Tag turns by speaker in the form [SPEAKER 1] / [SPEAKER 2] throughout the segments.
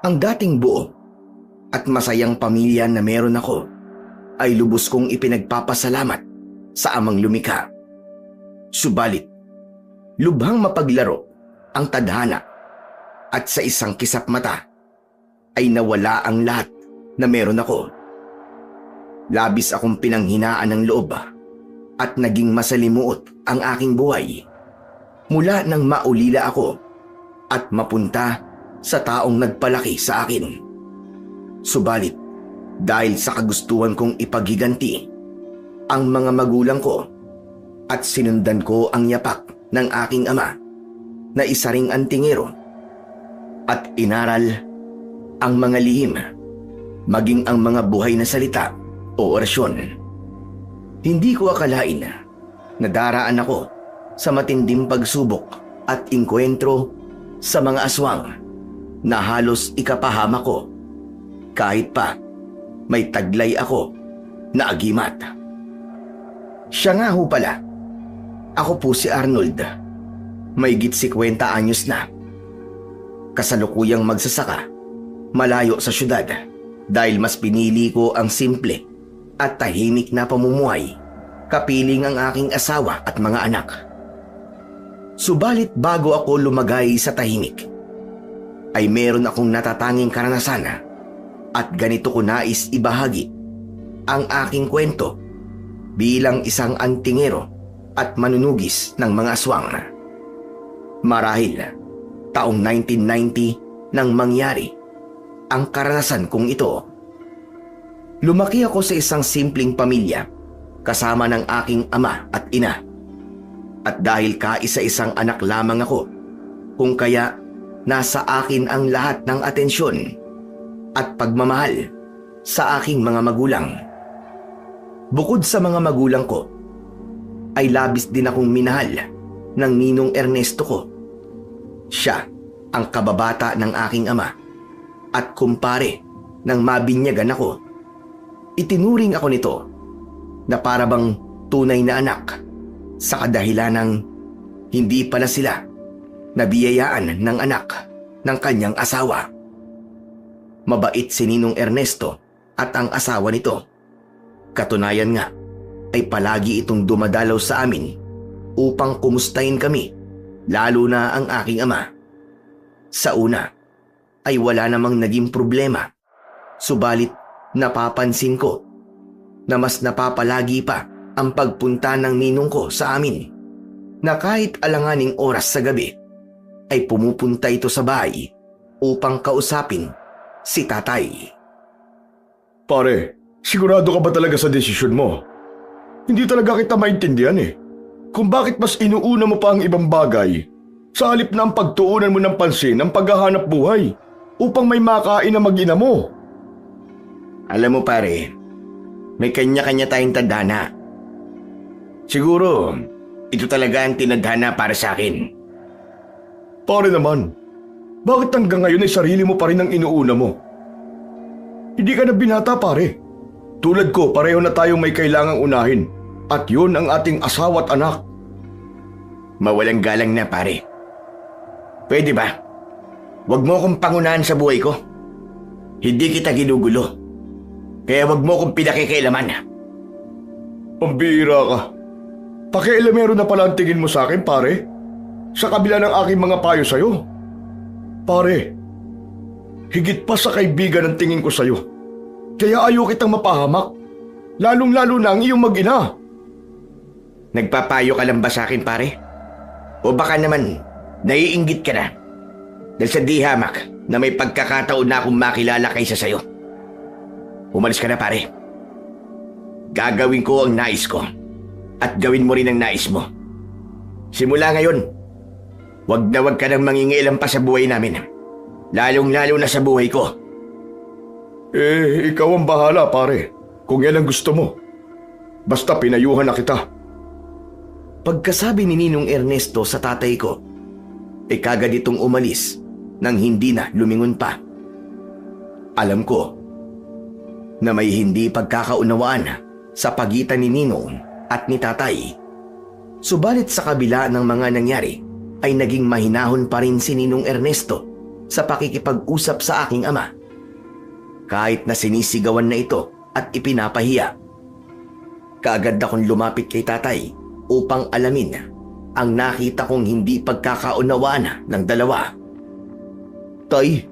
[SPEAKER 1] Ang dating buo at masayang pamilya na meron ako ay lubos kong ipinagpapasalamat sa amang lumikha. Subalit, lubhang mapaglaro ang tadhana at sa isang kisap mata ay nawala ang lahat na meron ako. Labis akong pinanghinaan ng loob at naging masalimuot ang aking buhay mula nang maulila ako at mapunta sa taong nagpalaki sa akin. Subalit, dahil sa kagustuhan kong ipaghiganti ang mga magulang ko at sinundan ko ang yapak ng aking ama na isa ring antingero at inaral ang mga lihim, maging ang mga buhay na salita o orasyon. Hindi ko akalain na daraan ako sa matinding pagsubok at inkwentro sa mga aswang na halos ikapahama ko kahit pa may taglay ako na agimat. Siya nga ho pala. Ako po si Arnold. May git 50 anyos na. Kasalukuyang magsasaka malayo sa syudad dahil mas pinili ko ang simple at tahimik na pamumuhay kapiling ang aking asawa at mga anak. Subalit bago ako lumagay sa tahimik ay meron akong natatanging karanasan at ganito ko nais ibahagi ang aking kwento bilang isang antingero at manunugis ng mga aswang. Marahil taong 1990 nang mangyari ang karanasan kong ito. Lumaki ako sa isang simpleng pamilya kasama ng aking ama at ina. At dahil kaisa-isang anak lamang ako, kung kaya nasa akin ang lahat ng atensyon at pagmamahal sa aking mga magulang. Bukod sa mga magulang ko, ay labis din akong minahal ng ninong Ernesto ko. Siya ang kababata ng aking ama at kumpare nang mabinyagan ako. Itinuring ako nito na para bang tunay na anak sa kadahilan ng hindi pala sila nabiyayaan ng anak ng kanyang asawa. Mabait si Ninong Ernesto at ang asawa nito. Katunayan nga ay palagi itong dumadalaw sa amin upang kumustahin kami, lalo na ang aking ama. Sa una ay wala namang naging problema, subalit napapansin ko na mas napapalagi pa ang pagpunta ng ninong ko sa amin, na kahit alanganing oras sa gabi ay pumupunta ito sa bahay upang kausapin si tatay.
[SPEAKER 2] Pare, sigurado ka ba talaga sa desisyon mo? Hindi talaga kita maintindihan kung bakit mas inuuna mo pa ang ibang bagay sa halip na ang pagtuunan mo ng pansin ang paghahanap buhay upang may makain na mag-ina mo.
[SPEAKER 1] Alam mo pare, may kanya-kanya tayong tadhana. Siguro, ito talaga ang tinadhana para sa akin.
[SPEAKER 2] Pare naman, bakit hanggang ngayon ay sarili mo pa rin ang inuuna mo? Hindi ka na binata pare. Tulad ko, pareho na tayong may kailangang unahin at yun ang ating asawa at anak.
[SPEAKER 1] Mawalang galang na pare. Pwede ba? Huwag mo akong pangunahan sa buhay ko. Hindi kita ginugulo. Kaya huwag mo akong pinakikialaman.
[SPEAKER 2] Pambira ka. Pakialamero na pala ang tingin mo sa akin pare. Sa kabila ng aking mga payo sa'yo. Pare, higit pa sa kaibigan ang tingin ko sa'yo. Kaya ayaw kitang mapahamak. Lalong-lalo na ang iyong mag-ina.
[SPEAKER 1] Nagpapayo ka lang ba sa akin pare? O baka naman naiinggit ka na dahil sa di hamak na may pagkakataon na akong makilala kaysa sa'yo. Umalis ka na pare. Gagawin ko ang nais ko at gawin mo rin ang nais mo. Simula ngayon, wag ka nang mangingialam pa sa buhay namin. Lalong-lalo na sa buhay ko.
[SPEAKER 2] Ikaw ang bahala pare, kung yan ang gusto mo. Basta pinayuhan na kita.
[SPEAKER 1] Pagkasabi ni Ninong Ernesto sa tatay ko, ay kagad itong umalis nang hindi na lumingon pa. Alam ko na may hindi pagkakaunawaan sa pagitan ni Ninong at ni tatay. Subalit sa kabila ng mga nangyari ay naging mahinahon pa rin si Ninong Ernesto sa pakikipag-usap sa aking ama. Kahit na sinisigawan na ito at ipinapahiya. Kaagad akong lumapit kay tatay upang alamin ang nakita kong hindi pagkakaunawaan ng dalawa. Tay,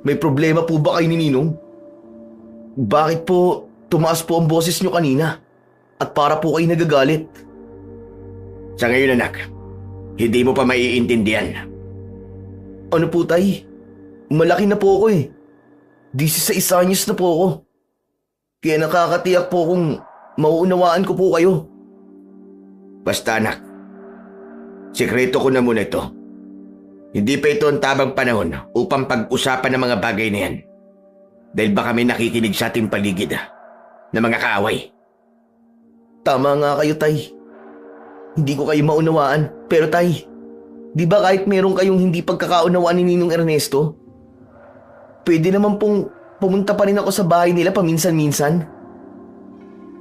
[SPEAKER 1] may problema po ba kayo ni Ninong? Bakit po tumaas po ang boses niyo kanina at para po kayo nagagalit?
[SPEAKER 2] Sa ngayon anak, hindi mo pa maiintindihan.
[SPEAKER 1] Ano po tay? Malaki na po ako eh. 16 anyos na po ako. Kaya nakakatiyak po kung mauunawaan ko po kayo.
[SPEAKER 2] Basta anak, sikreto ko na muna ito. Hindi pa ito ang tamang panahon upang pag-usapan ng mga bagay na yan. Dahil baka may nakikinig sa ating paligid na mga kaaway.
[SPEAKER 1] Tama nga kayo tay. Hindi ko kayo maunawaan. Pero tay, di ba kahit meron kayong hindi pagkakaunawaan ni Ninong Ernesto, pwede naman pong pumunta pa rin ako sa bahay nila paminsan-minsan?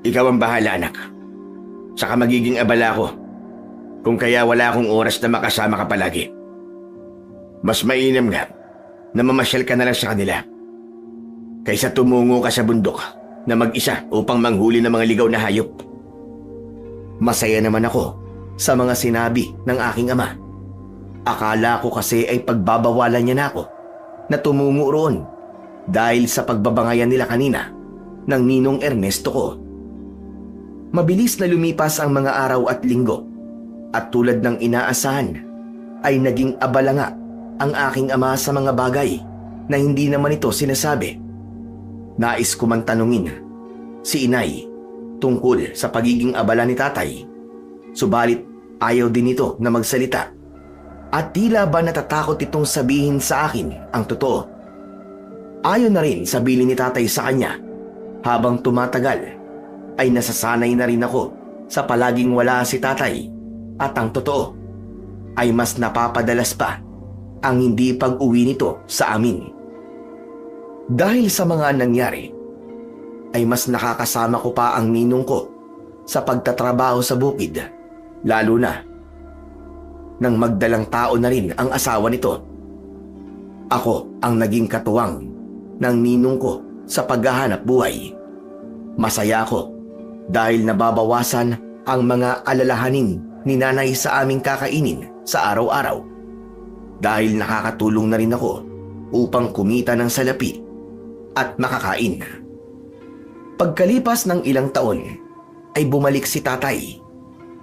[SPEAKER 2] Ikaw ang bahala anak. Saka magiging abala ko kung kaya wala akong oras na makasama ka palagi. Mas mainam nga na mamasyal ka na lang sa kanila kaysa tumungo ka sa bundok na mag-isa upang manghuli ng mga ligaw na hayop.
[SPEAKER 1] Masaya naman ako sa mga sinabi ng aking ama. Akala ko kasi ay pagbabawalan niya na ako na tumungo roon dahil sa pagbabangayan nila kanina ng Ninong Ernesto ko. Mabilis na lumipas ang mga araw at linggo at tulad ng inaasahan ay naging abala nga ang aking ama sa mga bagay na hindi naman ito sinasabi. Nais ko man tanungin si inay tungkol sa pagiging abala ni tatay, subalit ayaw din ito na magsalita at tila ba natatakot itong sabihin sa akin ang totoo. Ayaw na rin sabihin ni tatay sa kanya. Habang tumatagal ay nasasanay na rin ako sa palaging wala si tatay at ang totoo ay mas napapadalas pa ang hindi pag-uwi nito sa amin. Dahil sa mga nangyari, ay mas nakakasama ko pa ang ninong ko sa pagtatrabaho sa bukid, lalo na nang magdalang tao na rin ang asawa nito. Ako ang naging katuwang ng ninong ko sa paghahanap buhay. Masaya ako dahil nababawasan ang mga alalahanin ni nanay sa aming kakainin sa araw-araw. Dahil nakakatulong na rin ako upang kumita ng salapi at makakain. Pagkalipas ng ilang taon ay bumalik si tatay.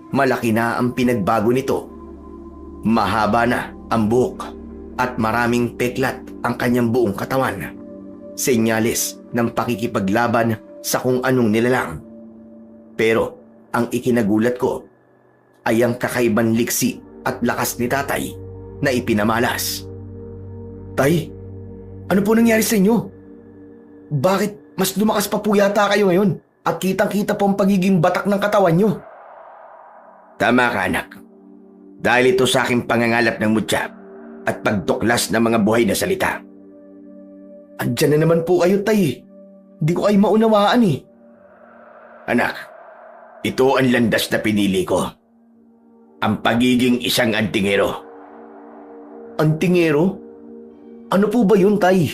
[SPEAKER 1] Malaki na ang pinagbago nito. Mahaba na ang buhok at maraming peklat ang kanyang buong katawan. Senyales ng pakikipaglaban sa kung anong nilalang. Pero ang ikinagulat ko ay ang kakaibang liksi at lakas ni tatay na ipinamalas. Tay, ano po nangyari sa inyo? Bakit mas lumakas pa po yata kayo ngayon at kitang-kita po ang pagiging batak ng katawan nyo?
[SPEAKER 2] Tama ka anak. Dahil ito sa aking pangangalap ng mutya at pagtuklas ng mga buhay na salita.
[SPEAKER 1] Andyan na naman po kayo tay. Hindi ko kayo maunawaan eh.
[SPEAKER 2] Anak, ito ang landas na pinili ko. Ang pagiging isang antingero.
[SPEAKER 1] Antingero? Ano po ba yun, tay?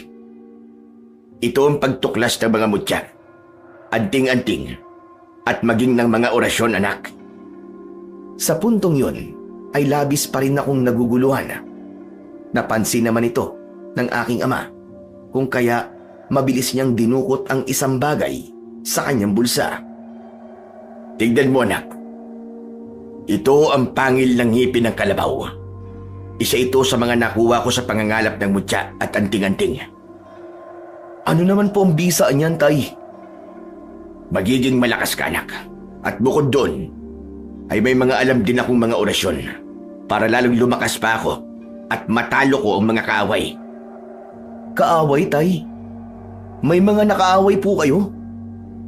[SPEAKER 2] Ito ang pagtuklas ng mga mutya, anting-anting, at maging ng mga orasyon, anak.
[SPEAKER 1] Sa puntong yun, ay labis pa rin akong naguguluhan. Napansin naman ito ng aking ama, kung kaya mabilis niyang dinukot ang isang bagay sa kanyang bulsa.
[SPEAKER 2] Tignan mo, anak. Ito ang pangil ng ngipin ng kalabaw. Isa ito sa mga nakuha ko sa pangangalap ng mutya at anting-anting.
[SPEAKER 1] Ano naman po ang bisa niyan, tay?
[SPEAKER 2] Magiging malakas ka, anak. At bukod doon, ay may mga alam din akong mga orasyon para lalong lumakas pa ako at matalo ko ang mga kaaway.
[SPEAKER 1] Kaaway, tay? May mga nakaaway po kayo?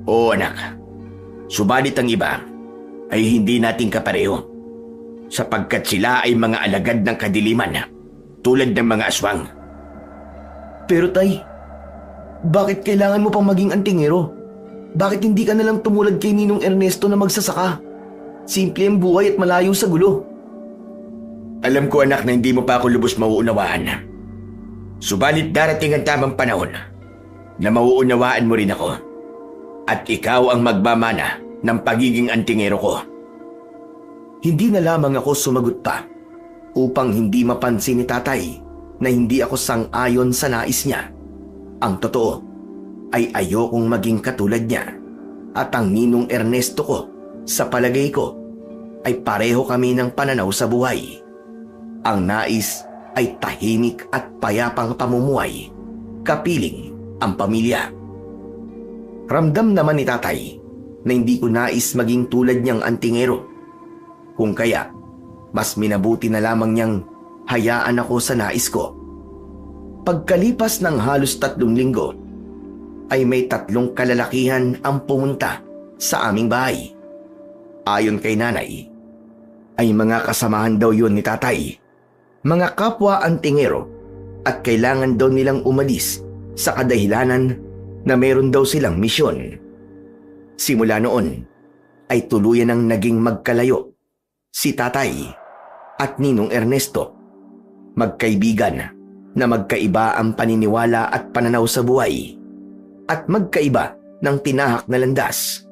[SPEAKER 2] Oo, anak. Subalit ang iba ay hindi natin kapareho sapagkat sila ay mga alagad ng kadiliman tulad ng mga aswang.
[SPEAKER 1] Pero tay, bakit kailangan mo pang maging antingero? Bakit hindi ka nalang tumulad kay Ninong Ernesto na magsasaka? Simple ang buhay at malayo sa gulo.
[SPEAKER 2] Alam ko, anak, na hindi mo pa ako lubos mauunawaan.
[SPEAKER 1] Subalit darating ang tamang panahon na mauunawaan mo rin ako at ikaw ang magmamana ng pagiging antingero ko. Hindi na lamang ako sumagot pa upang hindi mapansin ni tatay na hindi ako sang-ayon sa nais niya. Ang totoo ay ayokong maging katulad niya at ang ninong Ernesto ko, sa palagay ko, ay pareho kami ng pananaw sa buhay. Ang nais ay tahimik at payapang pamumuhay, kapiling ang pamilya. Ramdam naman ni tatay na hindi ko nais maging tulad niyang antingero. Kung kaya, mas minabuti na lamang niyang hayaan ako sa nais ko. Pagkalipas ng halos 3 linggo, ay may 3 kalalakihan ang pumunta sa aming bahay. Ayon kay nanay, ay mga kasamahan daw yun ni tatay, mga kapwa antingero, at kailangan daw nilang umalis sa kadahilanan na meron daw silang misyon. Simula noon, ay tuluyan ang naging magkalayo si tatay at ninong Ernesto. Magkaibigan na magkaiba ang paniniwala at pananaw sa buhay at magkaiba ng tinahak na landas.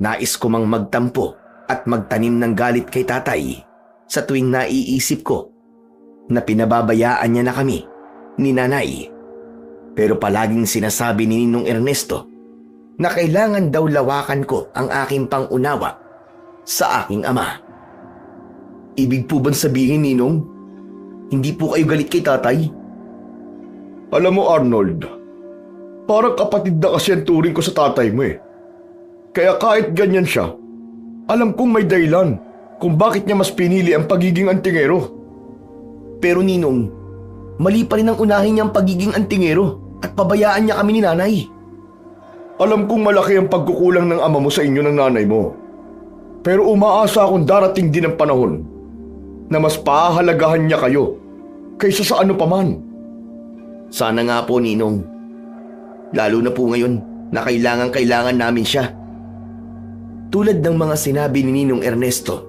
[SPEAKER 1] Nais ko mang magtampo at magtanim ng galit kay tatay sa tuwing naiisip ko na pinababayaan niya na kami ni nanay. Pero palaging sinasabi ni Ninong Ernesto na kailangan daw lawakan ko ang aking pangunawa sa aking ama. Ibig po bang sabihin, Ninong, hindi po kayo galit kay tatay?
[SPEAKER 2] Alam mo, Arnold, parang kapatid na kasi ang turing ko sa tatay mo eh. Kaya kahit ganyan siya, alam kong may dahilan kung bakit niya mas pinili ang pagiging antingero.
[SPEAKER 1] Pero Ninong, mali pa rin ang unahin niyang pagiging antingero at pabayaan niya kami ni nanay.
[SPEAKER 2] Alam kong malaki ang pagkukulang ng ama mo sa inyo ng nanay mo. Pero umaasa akong darating din ang panahon na mas pahahalagahan niya kayo kaysa sa ano paman.
[SPEAKER 1] Sana nga po, Ninong. Lalo na po ngayon na kailangan namin siya. Tulad ng mga sinabi ni Ninong Ernesto,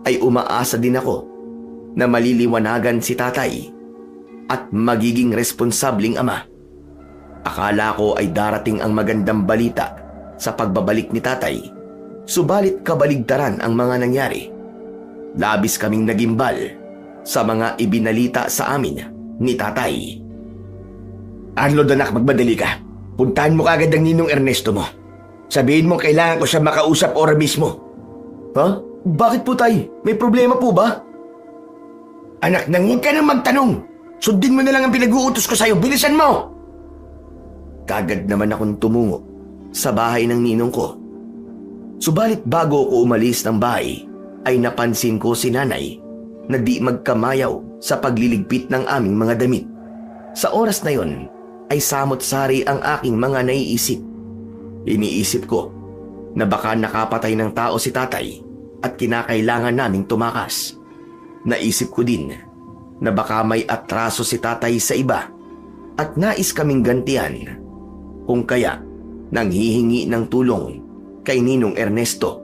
[SPEAKER 1] ay umaasa din ako na maliliwanagan si tatay at magiging responsabling ama. Akala ko ay darating ang magandang balita sa pagbabalik ni tatay, subalit kabaligtaran ang mga nangyari. Labis kaming nagimbal sa mga ibinalita sa amin ni tatay. Arnold anak, magmadali ka. Puntahan mo kagad ang Ninong Ernesto mo. Sabihin mo kailangan ko siya makausap ora mismo. Ha? Bakit po tay? May problema po ba? Anak, nang huwag ka nang magtanong. Sundin mo na lang ang pinag-uutos ko sa'yo. Bilisan mo! Kagad naman akong tumungo sa bahay ng ninong ko. Subalit bago ako umalis ng bahay, ay napansin ko si nanay na di magkamayaw sa pagliligpit ng aming mga damit. Sa oras na yon, ay samot-sari ang aking mga naiisip. Iniisip ko na baka nakapatay ng tao si tatay at kinakailangan naming tumakas. Naisip ko din na baka may atraso si tatay sa iba at nais kaming gantian. Kung kaya, nanghihingi ng tulong kay Ninong Ernesto.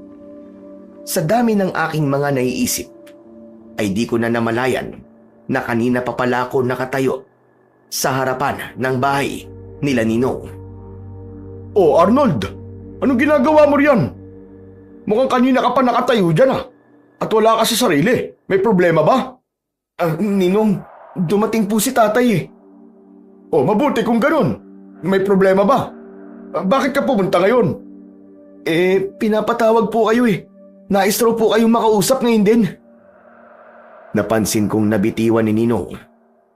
[SPEAKER 1] Sa dami ng aking mga naiisip, ay di ko na namalayan na kanina pa pala ako nakatayo sa harapan ng bahay nila Ninong.
[SPEAKER 2] Oh, Arnold, anong ginagawa mo riyan? Mukhang kanina ka pa nakatayo dyan ah. At wala ka sa sarili. May problema ba?
[SPEAKER 1] Ninong, dumating po si tatay eh.
[SPEAKER 2] Oh, mabuti kung ganun. May problema ba? Bakit ka pumunta ngayon?
[SPEAKER 1] Pinapatawag po kayo eh. Nais raw po kayong makausap ngayon din. Napansin kong nabitiwan ni Ninong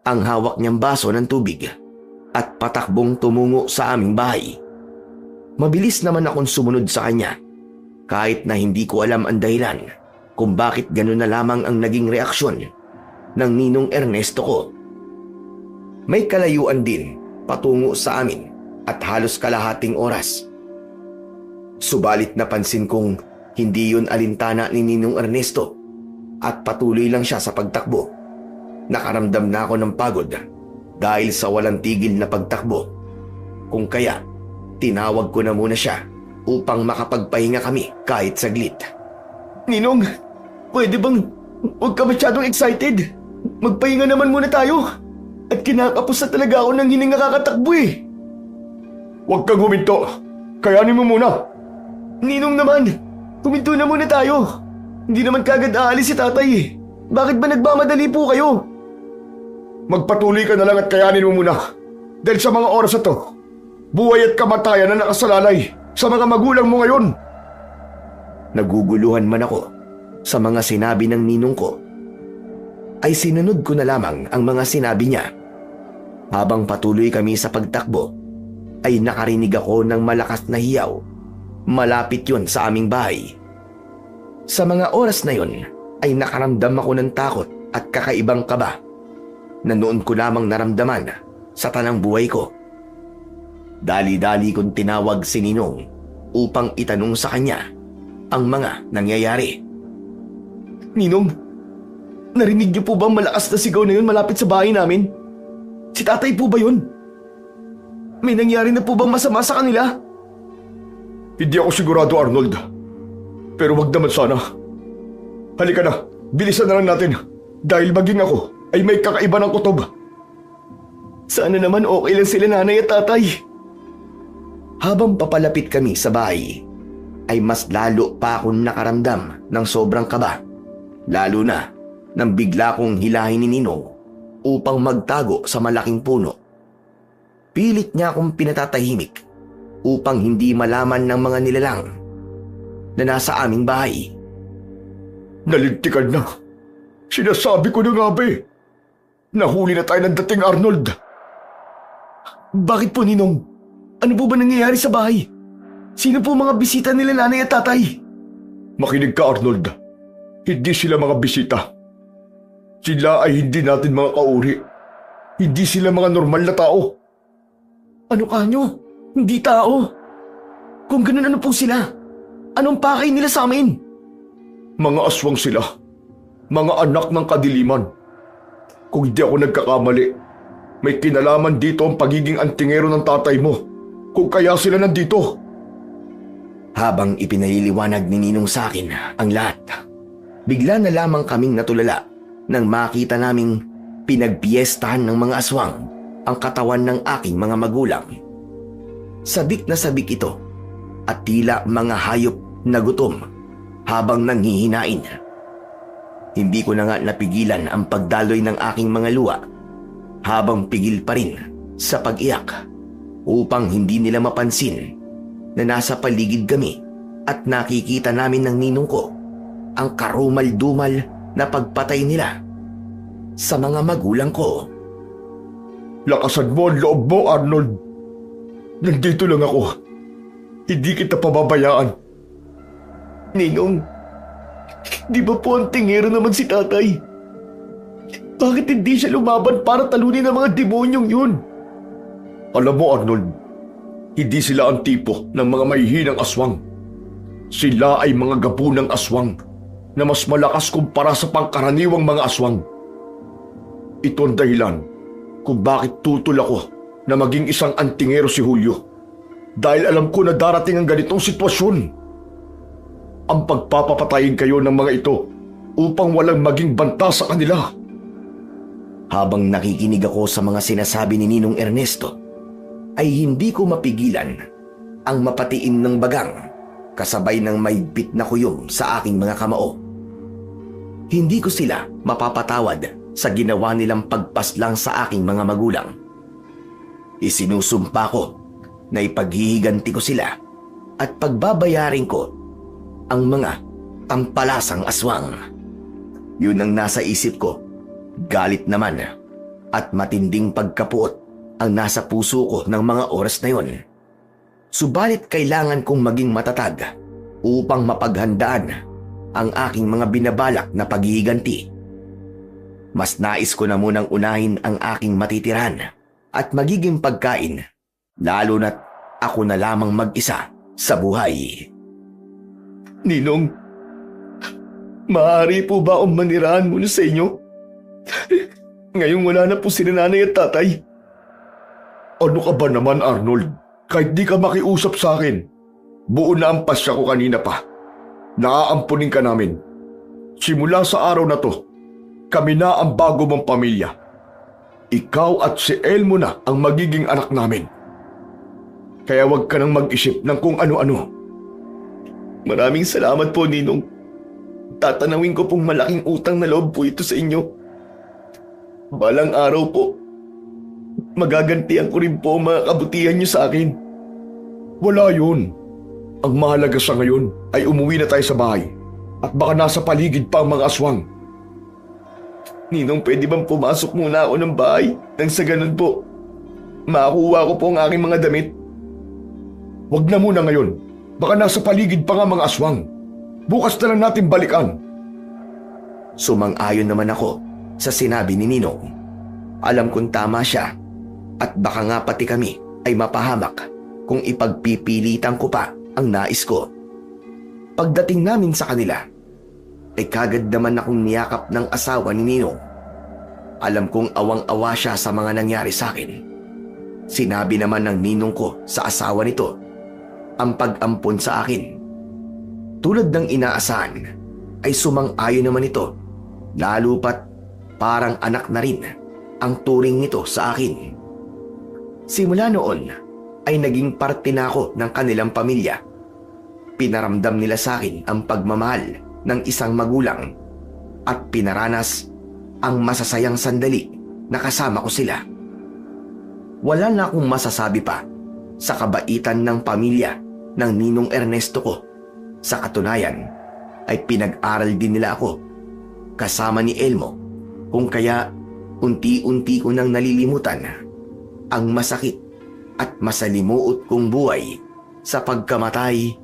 [SPEAKER 1] ang hawak niyang baso ng tubig at patakbong tumungo sa aming bahay. Mabilis naman akong sumunod sa kanya kahit na hindi ko alam ang dahilan kung bakit gano'n na lamang ang naging reaksyon ng Ninong Ernesto ko. May kalayuan din patungo sa amin at halos kalahating oras. Subalit napansin kong hindi yun alintana ni Ninong Ernesto at patuloy lang siya sa pagtakbo. Nakaramdam na ako ng pagod dahil sa walang tigil na pagtakbo. Kung kaya, tinawag ko na muna siya upang makapagpahinga kami kahit saglit. Ninong, pwede bang huwag ka masyadong excited? Magpahinga naman muna tayo.
[SPEAKER 2] At kinakapos na talaga ako ng hininga kakatakbo eh. Huwag kang huminto. Kayanin mo muna. Ninong naman, huminto na muna tayo. Hindi naman kagad aalis si tatay eh. Bakit ba nagmamadali po kayo? Magpatuloy ka na lang at kayanin mo muna. Dahil sa mga oras na to, buhay at kamatayan na nakasalalay sa mga magulang mo ngayon.
[SPEAKER 1] Naguguluhan man ako sa mga sinabi ng ninong ko, ay sinunod ko na lamang ang mga sinabi niya. Habang patuloy kami sa pagtakbo, ay nakarinig ako ng malakas na hiyaw. Malapit yun sa aming bahay. Sa mga oras na yun, ay nakaramdam ako ng takot at kakaibang kaba na noon ko lamang naramdaman sa tanang buhay ko. Dali-dali kong tinawag si Ninong upang itanong sa kanya ang mga nangyayari.
[SPEAKER 2] Ninong, narinig niyo po ba ang malakas na sigaw na yun malapit sa bahay namin? Si tatay po ba yun? May nangyari na po bang masama sa kanila? Hindi ako sigurado, Arnold. Pero wag naman sana. Halika na, bilisan na lang natin. Dahil maging ako ay may kakaiba ng kutob. Sana naman okay lang sila nanay at tatay.
[SPEAKER 1] Habang papalapit kami sa bahay, ay mas lalo pa akong nakaramdam ng sobrang kaba. Lalo na nang bigla kong hilahin ni Ninong upang magtago sa malaking puno. Pilit niya akong pinatatahimik upang hindi malaman ng mga nilalang na nasa aming bahay.
[SPEAKER 2] Nalintikan na. Sinasabi ko na nga ba eh. Nahuli na tayo ng dating Arnold. Bakit po, Ninong? Ano po ba nangyayari sa bahay? Sino po mga bisita nila nanay at tatay? Makinig ka, Arnold. Hindi sila mga bisita. Sila ay hindi natin mga kauri. Hindi sila mga normal na tao. Ano kanyo? Hindi tao. Kung ganun, ano po sila? Anong pakay nila sa amin? Mga aswang sila. Mga anak ng kadiliman. Kung hindi ako nagkakamali, may kinalaman dito ang pagiging antingero ng tatay mo. Kung kaya sila nandito.
[SPEAKER 1] Habang ipinaliliwanag ni Ninong sa akin ang lahat, bigla na lamang kaming natulala nang makita naming pinagpiestahan ng mga aswang ang katawan ng aking mga magulang. Sabik na sabik ito at tila mga hayop na gutom habang nanghihinain. Hindi ko na nga napigilan ang pagdaloy ng aking mga luha habang pigil pa rin sa pag-iyak upang hindi nila mapansin na nasa paligid kami at nakikita namin ng ninong ko ang karumal-dumal na pagpatay nila sa mga magulang ko.
[SPEAKER 2] Lakasan mo ang loob mo, Arnold. Nandito lang ako. Hindi kita pababayaan. Ninong, di ba po ang tingero naman si tatay? Bakit hindi siya lumaban para talunin ang mga demonyong yun? Alam mo, Arnold, hindi sila ang tipo ng mga mahihinang aswang. Sila ay mga gabunang aswang na mas malakas kumpara sa pangkaraniwang mga aswang. Ito ang dahilan kung bakit tutol ako na maging isang antingero si Julio. Dahil alam ko na darating ang ganitong sitwasyon. Ang pagpapapatayin kayo ng mga ito upang walang maging banta sa kanila.
[SPEAKER 1] Habang nakikinig ako sa mga sinasabi ni Ninong Ernesto, ay hindi ko mapigilan ang mapatiin ng bagang kasabay ng maigpit na kuyom sa aking mga kamao. Hindi ko sila mapapatawad sa ginawa nilang pagpaslang sa aking mga magulang. Isinusumpa ko na ipaghihiganti ko sila at pagbabayarin ko ang mga tampalasang aswang. Yun ang nasa isip ko. Galit naman at matinding pagkapuot ang nasa puso ko ng mga oras na yon. Subalit kailangan kong maging matatag upang mapaghandaan ang aking mga binabalak na paghihiganti. Mas nais ko na munang unahin ang aking matitirahan at magiging pagkain, lalo na't ako na lamang mag-isa sa buhay.
[SPEAKER 2] Ninong, maaari po ba akong manirahan muna sa inyo? Ngayong wala na po si nanay at tatay. Ano ka ba naman, Arnold? Kahit di ka makiusap sa akin, buo na ang pasya ko kanina pa. Naaampunin ka namin. Simula sa araw na to, kami na ang bago mong pamilya. ikaw at si Elmo na ang magiging anak namin. Kaya huwag ka nang mag-isip ng kung ano-ano.
[SPEAKER 3] Maraming salamat po, Ninong. Tatanawin ko pong malaking utang na loob po ito sa inyo. Balang araw po, magagantihan ko rin po ang mga kabutihan niyo sa akin.
[SPEAKER 2] Wala yun. Ang mahalaga sa ngayon ay umuwi na tayo sa bahay at baka nasa paligid pa ang mga aswang.
[SPEAKER 3] Ninong, pwede bang pumasok muna ako ng bahay nang sa ganun po makuha ko po ang aking mga damit?
[SPEAKER 2] Huwag na muna ngayon. Baka nasa paligid pa nga mga aswang. Bukas na lang natin balikan.
[SPEAKER 1] Sumang-ayon naman ako sa sinabi ni Ninong. Alam kong tama siya at baka nga pati kami ay mapahamak kung ipagpipilitan ko pa ang nais ko. Pagdating namin sa kanila, ay kagad naman akong niyakap ng asawa ni Ninong. Alam kong awang-awa siya sa mga nangyari sa akin. Sinabi naman ng ninong ko sa asawa nito ang pag-ampon sa akin. Tulad ng inaasahan, ay sumang-ayon naman ito, lalo pat parang anak na rin ang turing nito sa akin. Simula noon ay naging parte na ako ng kanilang pamilya. Pinaramdam nila sa akin ang pagmamahal ng isang magulang at pinaranas ang masasayang sandali na kasama ko sila. Wala na akong masasabi pa sa kabaitan ng pamilya ng Ninong Ernesto ko. Sa katunayan ay pinag-aral din nila ako kasama ni Elmo, kung kaya unti-unti ko nang nalilimutan ang masakit at masalimuot kong buhay sa pagkamatay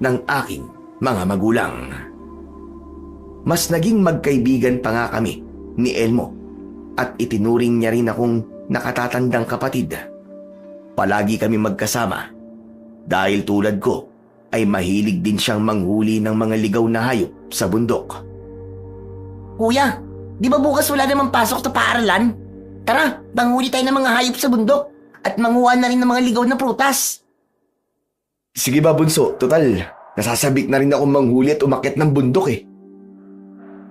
[SPEAKER 1] ng aking mga magulang. Mas naging magkaibigan pa nga kami ni Elmo at itinuring niya rin akong nakatatandang kapatid. Palagi kami magkasama dahil tulad ko ay mahilig din siyang manghuli ng mga ligaw na hayop sa bundok.
[SPEAKER 4] Kuya, di ba bukas wala namang pasok sa paaralan? Tara, manghuli tayo ng mga hayop sa bundok at manguha na rin ng mga ligaw na prutas.
[SPEAKER 1] Sige ba, Bunso? Total, nasasabik na rin akong manghuli at umakyat ng bundok eh.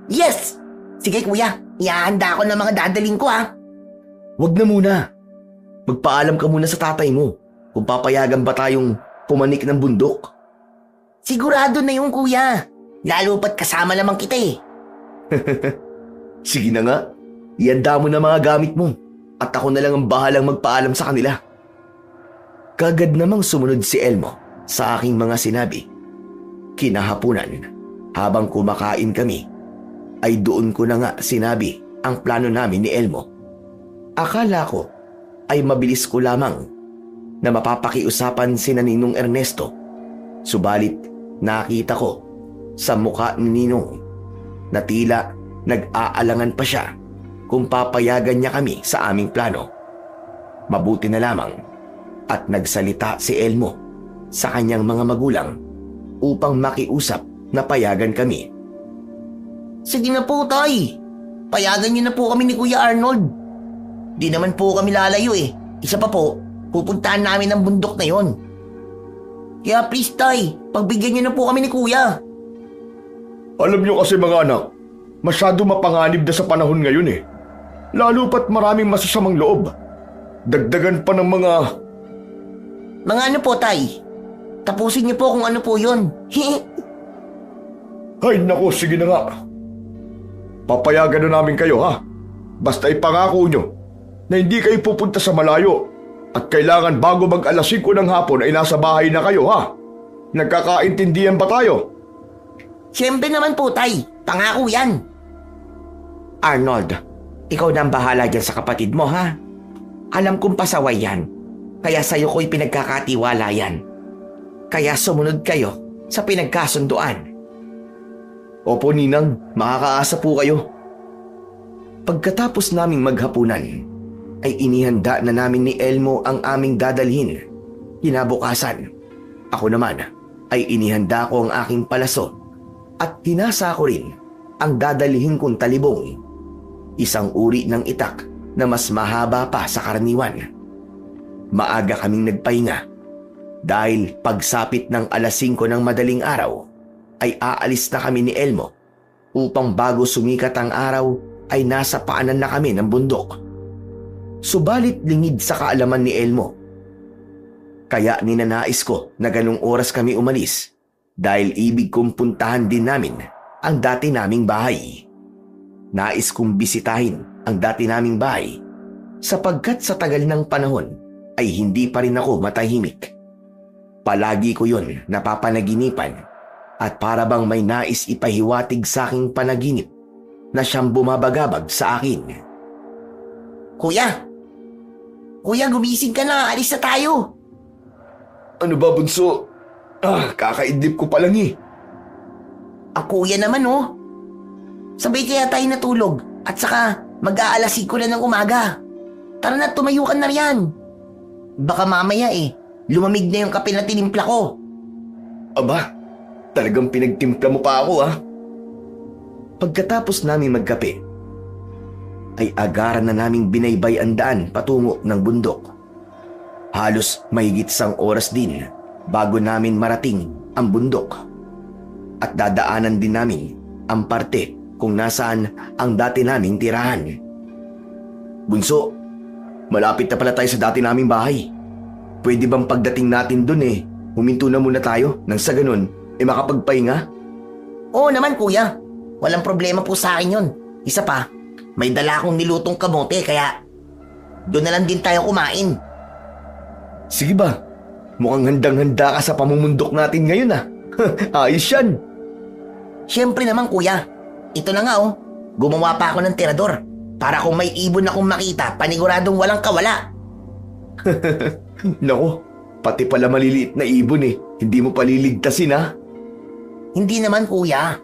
[SPEAKER 4] Yes! Sige kuya, ihahanda ako ng mga dadaling ko ha.
[SPEAKER 1] Wag na muna. Magpaalam ka muna sa tatay mo kung papayagan ba tayong pumanik ng bundok.
[SPEAKER 4] Sigurado na yung kuya. Lalo pat kasama naman kita eh.
[SPEAKER 1] Sige na nga, ihanda mo na mga gamit mo at ako na lang ang bahalang magpaalam sa kanila. Kagad namang sumunod si Elmo sa aking mga sinabi. Kinahapunan, habang kumakain kami, ay doon ko na nga sinabi ang plano namin ni Elmo. Akala ko ay mabilis ko lamang na mapapakiusapan si Ninong Ernesto. Subalit nakita ko sa mukha ni Ninong na tila nag-aalangan pa siya kung papayagan niya kami sa aming plano. Mabuti na lamang at nagsalita si Elmo sa kanyang mga magulang upang makiusap na payagan kami.
[SPEAKER 4] Sige na po tay. Payagan niyo na po kami ni Kuya Arnold. Di naman po kami lalayo eh. Isa pa po, pupuntahan namin ang bundok na yon. Kaya please tay, pagbigyan niyo na po kami ni Kuya.
[SPEAKER 2] Alam niyo kasi mga anak, masyado mapanganib na sa panahon ngayon eh. Lalo pat maraming masasamang loob. Dagdagan pa ng mga...
[SPEAKER 4] Mga ano po tay? Tapusin niyo po kung ano po yon.
[SPEAKER 2] Ay naku, sige na nga. Papayagan na namin kayo ha. Basta ipangako nyo na hindi kayo pupunta sa malayo at kailangan bago mag-alas 5 ng hapon ay nasa bahay na kayo ha. Nagkakaintindihan ba tayo?
[SPEAKER 4] Siyempre naman po tay, pangako yan.
[SPEAKER 1] Arnold, ikaw na ang bahala dyan sa kapatid mo ha. Alam kong pasaway yan, kaya sa'yo ko'y pinagkakatiwala yan. Kaya sumunod kayo sa pinagkasunduan. Opo, Ninang, makakaasa po kayo. Pagkatapos naming maghapunan, ay inihanda na namin ni Elmo ang aming dadalhin. Kinabukasan, ako naman ay inihanda ko ang aking palaso at tinasa ko rin ang dadalhin kong talibong. Isang uri ng itak na mas mahaba pa sa karaniwan. Maaga kaming nagpahinga dahil pagsapit ng alas 5 ng madaling araw ay aalis na kami ni Elmo upang bago sumikat ang araw ay nasa paanan na kami ng bundok. Subalit lingid sa kaalaman ni Elmo. Kaya ninanais ko na ganung oras kami umalis dahil ibig kong puntahan din namin ang dati naming bahay. Nais kong bisitahin ang dati naming bahay sapagkat sa tagal ng panahon ay hindi pa rin ako matahimik. Palagi ko yon napapanaginipan at para bang may nais ipahiwatig sa aking panaginip na siyang bumabagabag sa akin.
[SPEAKER 4] Kuya! Kuya, gumising ka na. Alis na tayo.
[SPEAKER 2] Ano ba, bunso? Kakaidlip ko pa lang eh.
[SPEAKER 4] Ang kuya naman, oh. Sabay kaya tayo natulog at saka mag-aalas 5 na ng umaga. Tara na, tumayo ka na riyan. Baka mamaya lumamig na yung kape na tinimpla ko.
[SPEAKER 2] Aba, talagang pinagtimpla mo pa ako ah.
[SPEAKER 1] Pagkatapos namin magkape, ay agaran na naming binaybay ang daan patungo ng bundok. Halos mahigit 1 oras din bago namin marating ang bundok. At dadaanan din namin ang parte kung nasaan ang dati naming tirahan.
[SPEAKER 2] Bunso, malapit na pala tayo sa dati naming bahay. Pwede bang pagdating natin dun huminto na muna tayo nang sa ganun makapagpahinga?
[SPEAKER 4] Oo naman, kuya. Walang problema po sa akin yun. Isa pa, may dala akong nilutong kamote kaya doon na lang din tayo kumain.
[SPEAKER 2] Sige ba? Mukhang handang-handa ka sa pamumundok natin ngayon ah. Ayos yan.
[SPEAKER 4] Siyempre naman, kuya. Ito na nga, oh. Gumawa pa ako ng tirador para kung may ibon akong makita, paniguradong walang kawala.
[SPEAKER 2] Nako, pati pala maliliit na ibon hindi mo paliligtasin ah.
[SPEAKER 4] Hindi naman, kuya.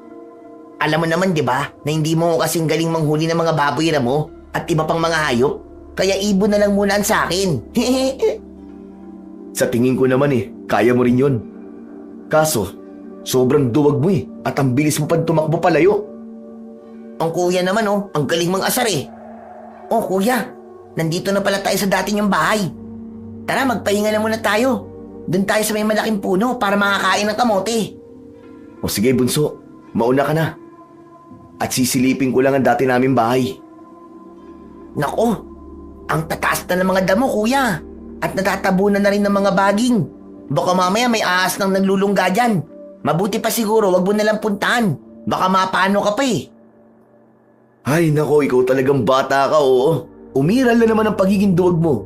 [SPEAKER 4] Alam mo naman, di ba, na hindi mo kasing galing manghuli ng mga baboy na mo at iba pang mga hayop? Kaya ibon na lang muna ang sa akin.
[SPEAKER 2] Sa tingin ko naman kaya mo rin yun. Kaso, sobrang duwag mo at ang bilis mo pa tumakbo palayo.
[SPEAKER 4] Ang kuya naman, oh, ang galing mang asar Oh, kuya, nandito na pala tayo sa dati niyong bahay. Tara, magpahinga na muna tayo. Doon tayo sa may malaking puno para makakain ng kamote.
[SPEAKER 2] O sige, bunso, mauna ka na. At sisilipin ko lang ang dati naming bahay.
[SPEAKER 4] Nako, ang tataas na ng mga damo, kuya. At natatabunan na rin ng mga baging. Baka mamaya may ahas nang naglulungga dyan. Mabuti pa siguro, wag mo nalang puntahan. Baka mapano ka pa
[SPEAKER 2] Ay nako, ikaw talagang bata ka, oo. Umiral na naman ang pagiging duwag mo.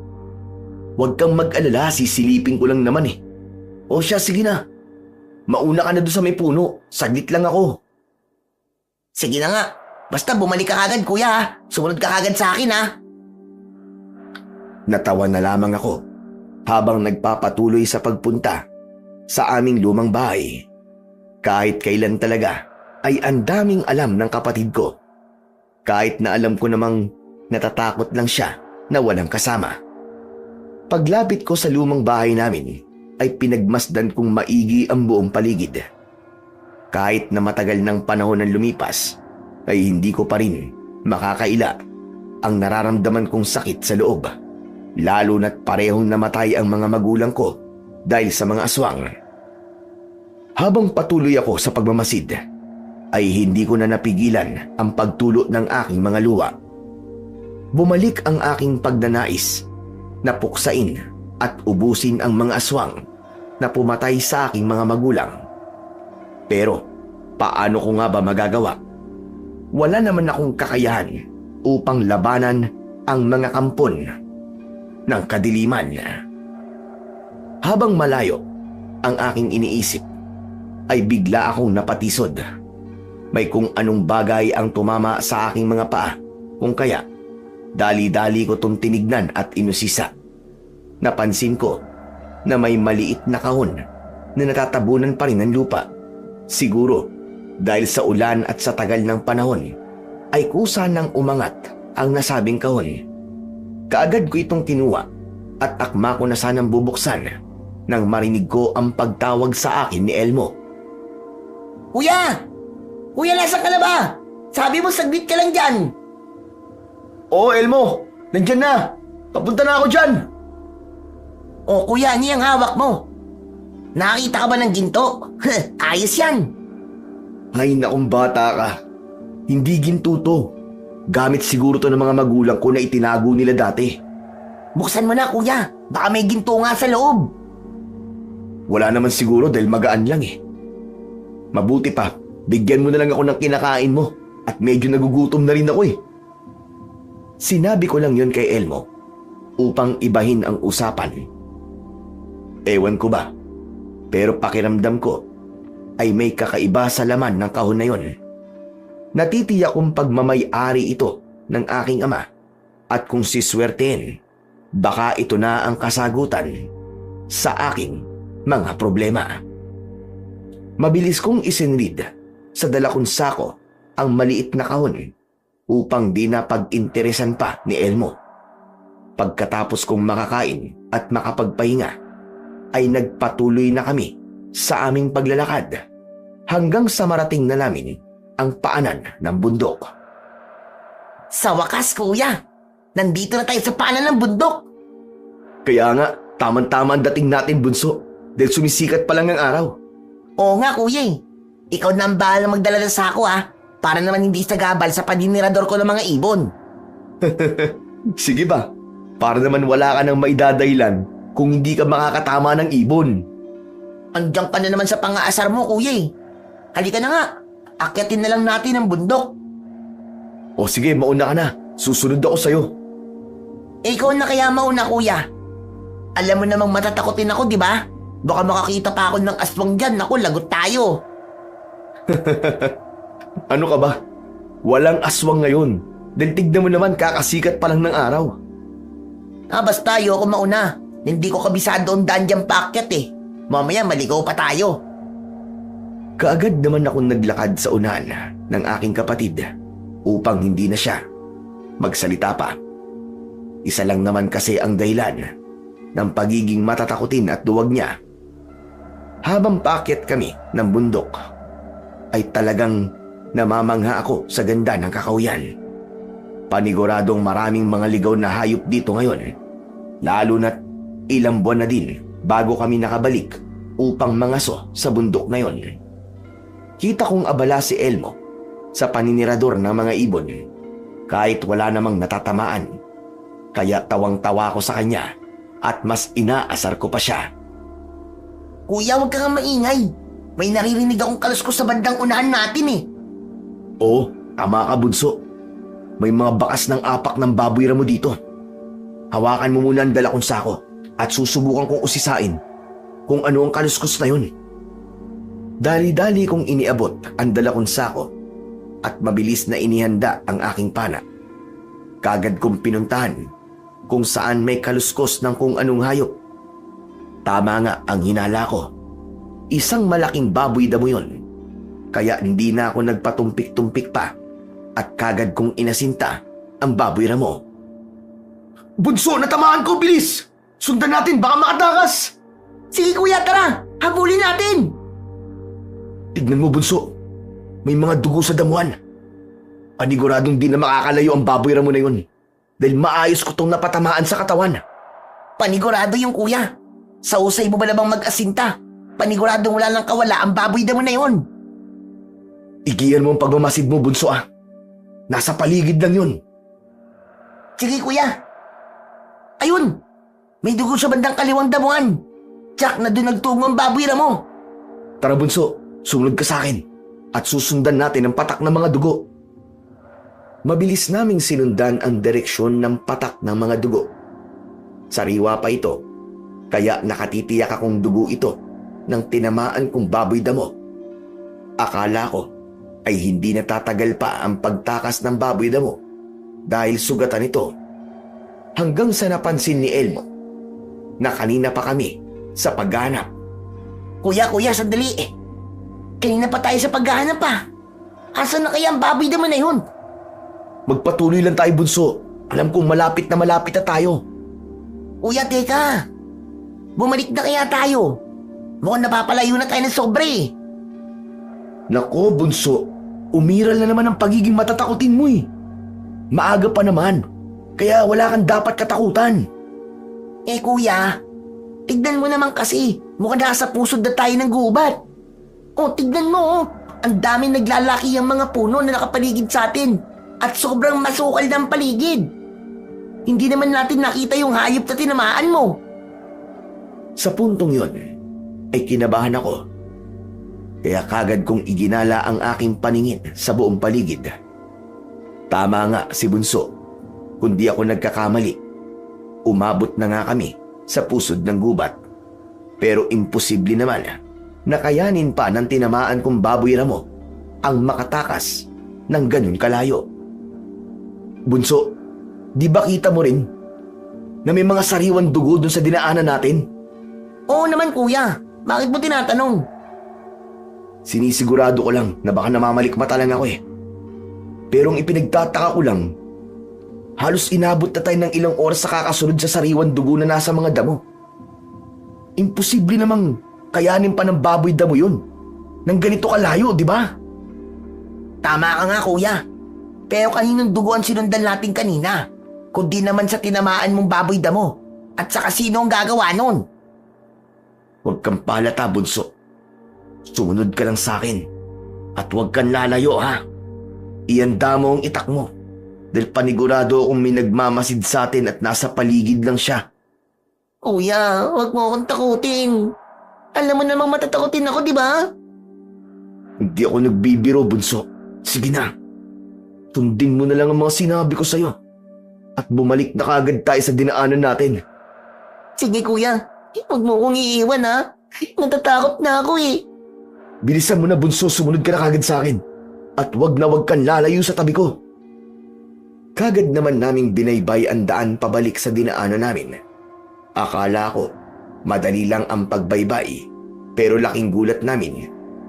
[SPEAKER 2] Huwag kang mag-alala, sisilipin ko lang naman O siya, sige na. Mauna ka na doon sa may puno. Saglit lang ako.
[SPEAKER 4] Sige na nga. Basta bumalik ka kagad, kuya ha. Sumunod ka kagad sa akin ha.
[SPEAKER 1] Natawa na lamang ako habang nagpapatuloy sa pagpunta sa aming lumang bahay. Kahit kailan talaga ay ang daming alam ng kapatid ko. Kahit na alam ko namang natatakot lang siya na walang kasama. Paglapit ko sa lumang bahay namin ay pinagmasdan kong maigi ang buong paligid. Kahit na matagal ng panahon ang lumipas ay hindi ko pa rin makakaila ang nararamdaman kong sakit sa loob. Lalo na't parehong namatay ang mga magulang ko dahil sa mga aswang. Habang patuloy ako sa pagmamasid, ay hindi ko na napigilan ang pagtulo ng aking mga luha. Bumalik ang aking pagnanais na puksain at ubusin ang mga aswang na pumatay sa aking mga magulang. Pero paano ko nga ba magagawa? Wala naman akong kakayahan upang labanan ang mga kampon ng kadiliman. Habang malayo ang aking iniisip, ay bigla akong napatisod. May kung anong bagay ang tumama sa aking mga paa, kung kaya dali-dali ko itong tinignan at inusisa. Napansin ko na may maliit na kahon na natatabunan pa rin ng lupa. Siguro dahil sa ulan at sa tagal ng panahon ay kusa nang umangat ang nasabing kahon. Kaagad ko itong kinuha at akma ko na sanang bubuksan nang marinig ko ang pagtawag sa akin ni Elmo.
[SPEAKER 4] Kuya! Kuya, nasa ka na ba? Sabi mo saglit ka lang dyan.
[SPEAKER 2] Oo, Elmo, nandyan na. Papunta na ako dyan.
[SPEAKER 4] O kuya, ano yung hawak mo? Nakakita ka ba ng ginto? Ayos yan.
[SPEAKER 2] Ay, nakong bata ka. Hindi ginto to. Gamit siguro to ng mga magulang ko na itinago nila dati.
[SPEAKER 4] Buksan mo na kuya, baka may ginto nga sa loob.
[SPEAKER 1] Wala naman siguro dahil magaan lang eh. Mabuti pa, bigyan mo na lang ako ng kinakain mo at medyo nagugutom na rin ako eh. Sinabi ko lang yun kay Elmo upang ibahin ang usapan. Ewan ko ba, pero pakiramdam ko ay may kakaiba sa laman ng kahon na yun. Natitiyak kong pagmamay-ari ito ng aking ama at kung siswertein, baka ito na ang kasagutan sa aking mga problema. Mabilis kong isinrid sa dala kong sako ang maliit na kahon upang di na pag-interesan pa ni Elmo. Pagkatapos kong makakain at makapagpahinga, ay nagpatuloy na kami sa aming paglalakad hanggang sa marating na namin ang paanan ng bundok.
[SPEAKER 4] Sa wakas kuya, nandito na tayo sa paanan ng bundok.
[SPEAKER 1] Kaya nga, tamang-tama ang dating natin, bunso, dahil sumisikat pa lang ang araw.
[SPEAKER 4] Oo nga kuya eh. Ikaw na ang bahala magdala ng sako para naman hindi sagabal sa paninirador ko ng mga ibon.
[SPEAKER 1] Sige ba? Para naman wala ka nang maidadahilan kung hindi ka makakatama ng ibon.
[SPEAKER 4] Andiyan ka na naman sa pang-aasar mo kuya eh. Halika na nga, akyatin na lang natin ang bundok.
[SPEAKER 1] O sige, mauna ka na. Susunod ako sa'yo.
[SPEAKER 4] Ikaw na kaya mauna kuya. Alam mo namang matatakotin ako, di ba? Baka makakita pa ako ng aswang dyan. Naku, lagot tayo.
[SPEAKER 1] Ano ka ba? Walang aswang ngayon. Dahil tignan mo naman, kakasikat pa lang ng araw.
[SPEAKER 4] Basta ayoko mauna. Hindi ko kabisado ang daan dyan paakyat eh. Mamaya maligaw pa tayo.
[SPEAKER 1] Kaagad naman akong naglakad sa unahan ng aking kapatid upang hindi na siya magsalita pa. Isa lang naman kasi ang dahilan ng pagiging matatakutin at duwag niya. Habang paakyat kami ng bundok, ay talagang namamangha ako sa ganda ng kakahuyan. Paniguradong maraming mga ligaw na hayop dito ngayon, lalo na't ilang buwan na din bago kami nakabalik upang mangaso sa bundok na yon. Kita kong abala si Elmo sa paninirador ng mga ibon kahit wala namang natatamaan. Kaya tawang-tawa ko sa kanya at mas inaasar ko pa siya.
[SPEAKER 4] Kuya, huwag ka nga maingay. May naririnig akong kaluskos sa bandang unahan natin eh.
[SPEAKER 1] Oo, tama ka bunso. May mga bakas ng apak ng baboy ramo dito. Hawakan mo muna ang dala kong sako at susubukan kong usisain kung ano ang kaluskos na yun. Dali-dali kong iniabot ang dala kong sako at mabilis na inihanda ang aking pana. Kagad kong pinuntahan kung saan may kaluskos ng kung anong hayop. Tama nga ang hinala ko. Isang malaking baboy damo yun. Kaya hindi na ako nagpatumpik-tumpik pa at kagad kong inasinta ang baboy ramo. Bunso, natamaan ko! Bilis! Sundan natin, baka makatakas!
[SPEAKER 4] Sige kuya, tara! Habulin natin!
[SPEAKER 1] Tignan mo, bunso. May mga dugo sa damuhan. Paniguradong di na makakalayo ang baboy ramo na yun dahil maayos ko tong napatamaan sa katawan.
[SPEAKER 4] Panigurado yung kuya. Sa usay mo ba namang mag-asinta? Paniguradong wala lang kawala ang baboy damo na yun.
[SPEAKER 1] Igiyan mo ang pagmamasid mo, bunso Nasa paligid lang yun.
[SPEAKER 4] Sige kuya. Ayun! May dugo sa bandang kaliwang damuhan. Tsak na doon nagtungo ang baboy ramo.
[SPEAKER 1] Tara bunso, sumunod ka sa akin at susundan natin ang patak ng mga dugo. Mabilis naming sinundan ang direksyon ng patak ng mga dugo. Sariwa pa ito, kaya nakatitiyak akong dugo ito ng tinamaan kong baboy damo. Akala ko ay hindi natatagal pa ang pagtakas ng baboy damo dahil sugatan ito. Hanggang sa napansin ni Elmo na kanina pa kami sa paghahanap.
[SPEAKER 4] Kuya, sandali eh. Kanina pa tayo sa paghahanap pa. Asan na kaya ang baboy damo na yun?
[SPEAKER 1] Magpatuloy lang tayo, bunso. Alam kong malapit na tayo.
[SPEAKER 4] Kuya, teka. Bumalik na kaya tayo. Mukhang napapalayo na tayo ng sobre.
[SPEAKER 1] Nako, bunso. Umiral na naman ang pagiging matatakutin mo eh. Maaga pa naman. Kaya wala kang dapat katakutan.
[SPEAKER 4] Kuya, tignan mo naman kasi. Mukhang nasa pusod na tayo ng gubat. Tignan mo. Ang daming naglalaki ang mga puno na nakapaligid sa atin. At sobrang masukal ng paligid. Hindi naman natin nakita yung hayop na tinamaan mo.
[SPEAKER 1] Sa puntong yon ay kinabahan ako. Kaya kagad kong iginala ang aking paningin sa buong paligid. Tama nga si Bunso, kundi ako nagkakamali. Umabot na nga kami sa pusod ng gubat. Pero imposible naman na kayanin pa ng tinamaan kong baboy ramo ang makatakas ng ganun kalayo. Bunso, di ba kita mo rin na may mga sariwan dugo dun sa dinaanan natin?
[SPEAKER 4] Oo naman kuya, bakit mo tinatanong?
[SPEAKER 1] Sinisigurado ko lang na baka namamalikmata lang ako eh. Pero ang ipinagtataka ko lang, halos inabot na tayo ng ilang oras sa kakasunod sa sariwan dugo na nasa mga damo. Imposible namang kayanin pa ng baboy damo yun. Nang ganito kalayo, di ba?
[SPEAKER 4] Tama ka nga kuya. Pero kaninong dugo ang sinundan natin kanina? Kundi naman sa tinamaan mong baboy damo. At saka sino ang gagawa nun?
[SPEAKER 1] Huwag kang palata, Bunso. Sumunod ka lang sa akin. At huwag kang lalayo, ha? Ihanda mo ang itak mo. Dahil panigurado akong may nagmamasid sa atin at nasa paligid lang siya.
[SPEAKER 4] Kuya, huwag mo akong takutin. Alam mo namang matatakutin ako, di ba?
[SPEAKER 1] Hindi ako nagbibiro, Bunso. Sige na. Sundin mo na lang ang mga sinabi ko sa'yo. At bumalik na kagad tayo sa dinaanan natin.
[SPEAKER 4] Sige kuya, huwag mo akong iiwan ha. Natatakot na ako eh.
[SPEAKER 1] Bilisan mo na, Bunso. Sumunod ka na kagad sa akin. At huwag kang lalayo sa tabi ko. Kagad naman naming binaybay ang daan pabalik sa dinaanan namin. Akala ko, madali lang ang pagbaybay. Pero laking gulat namin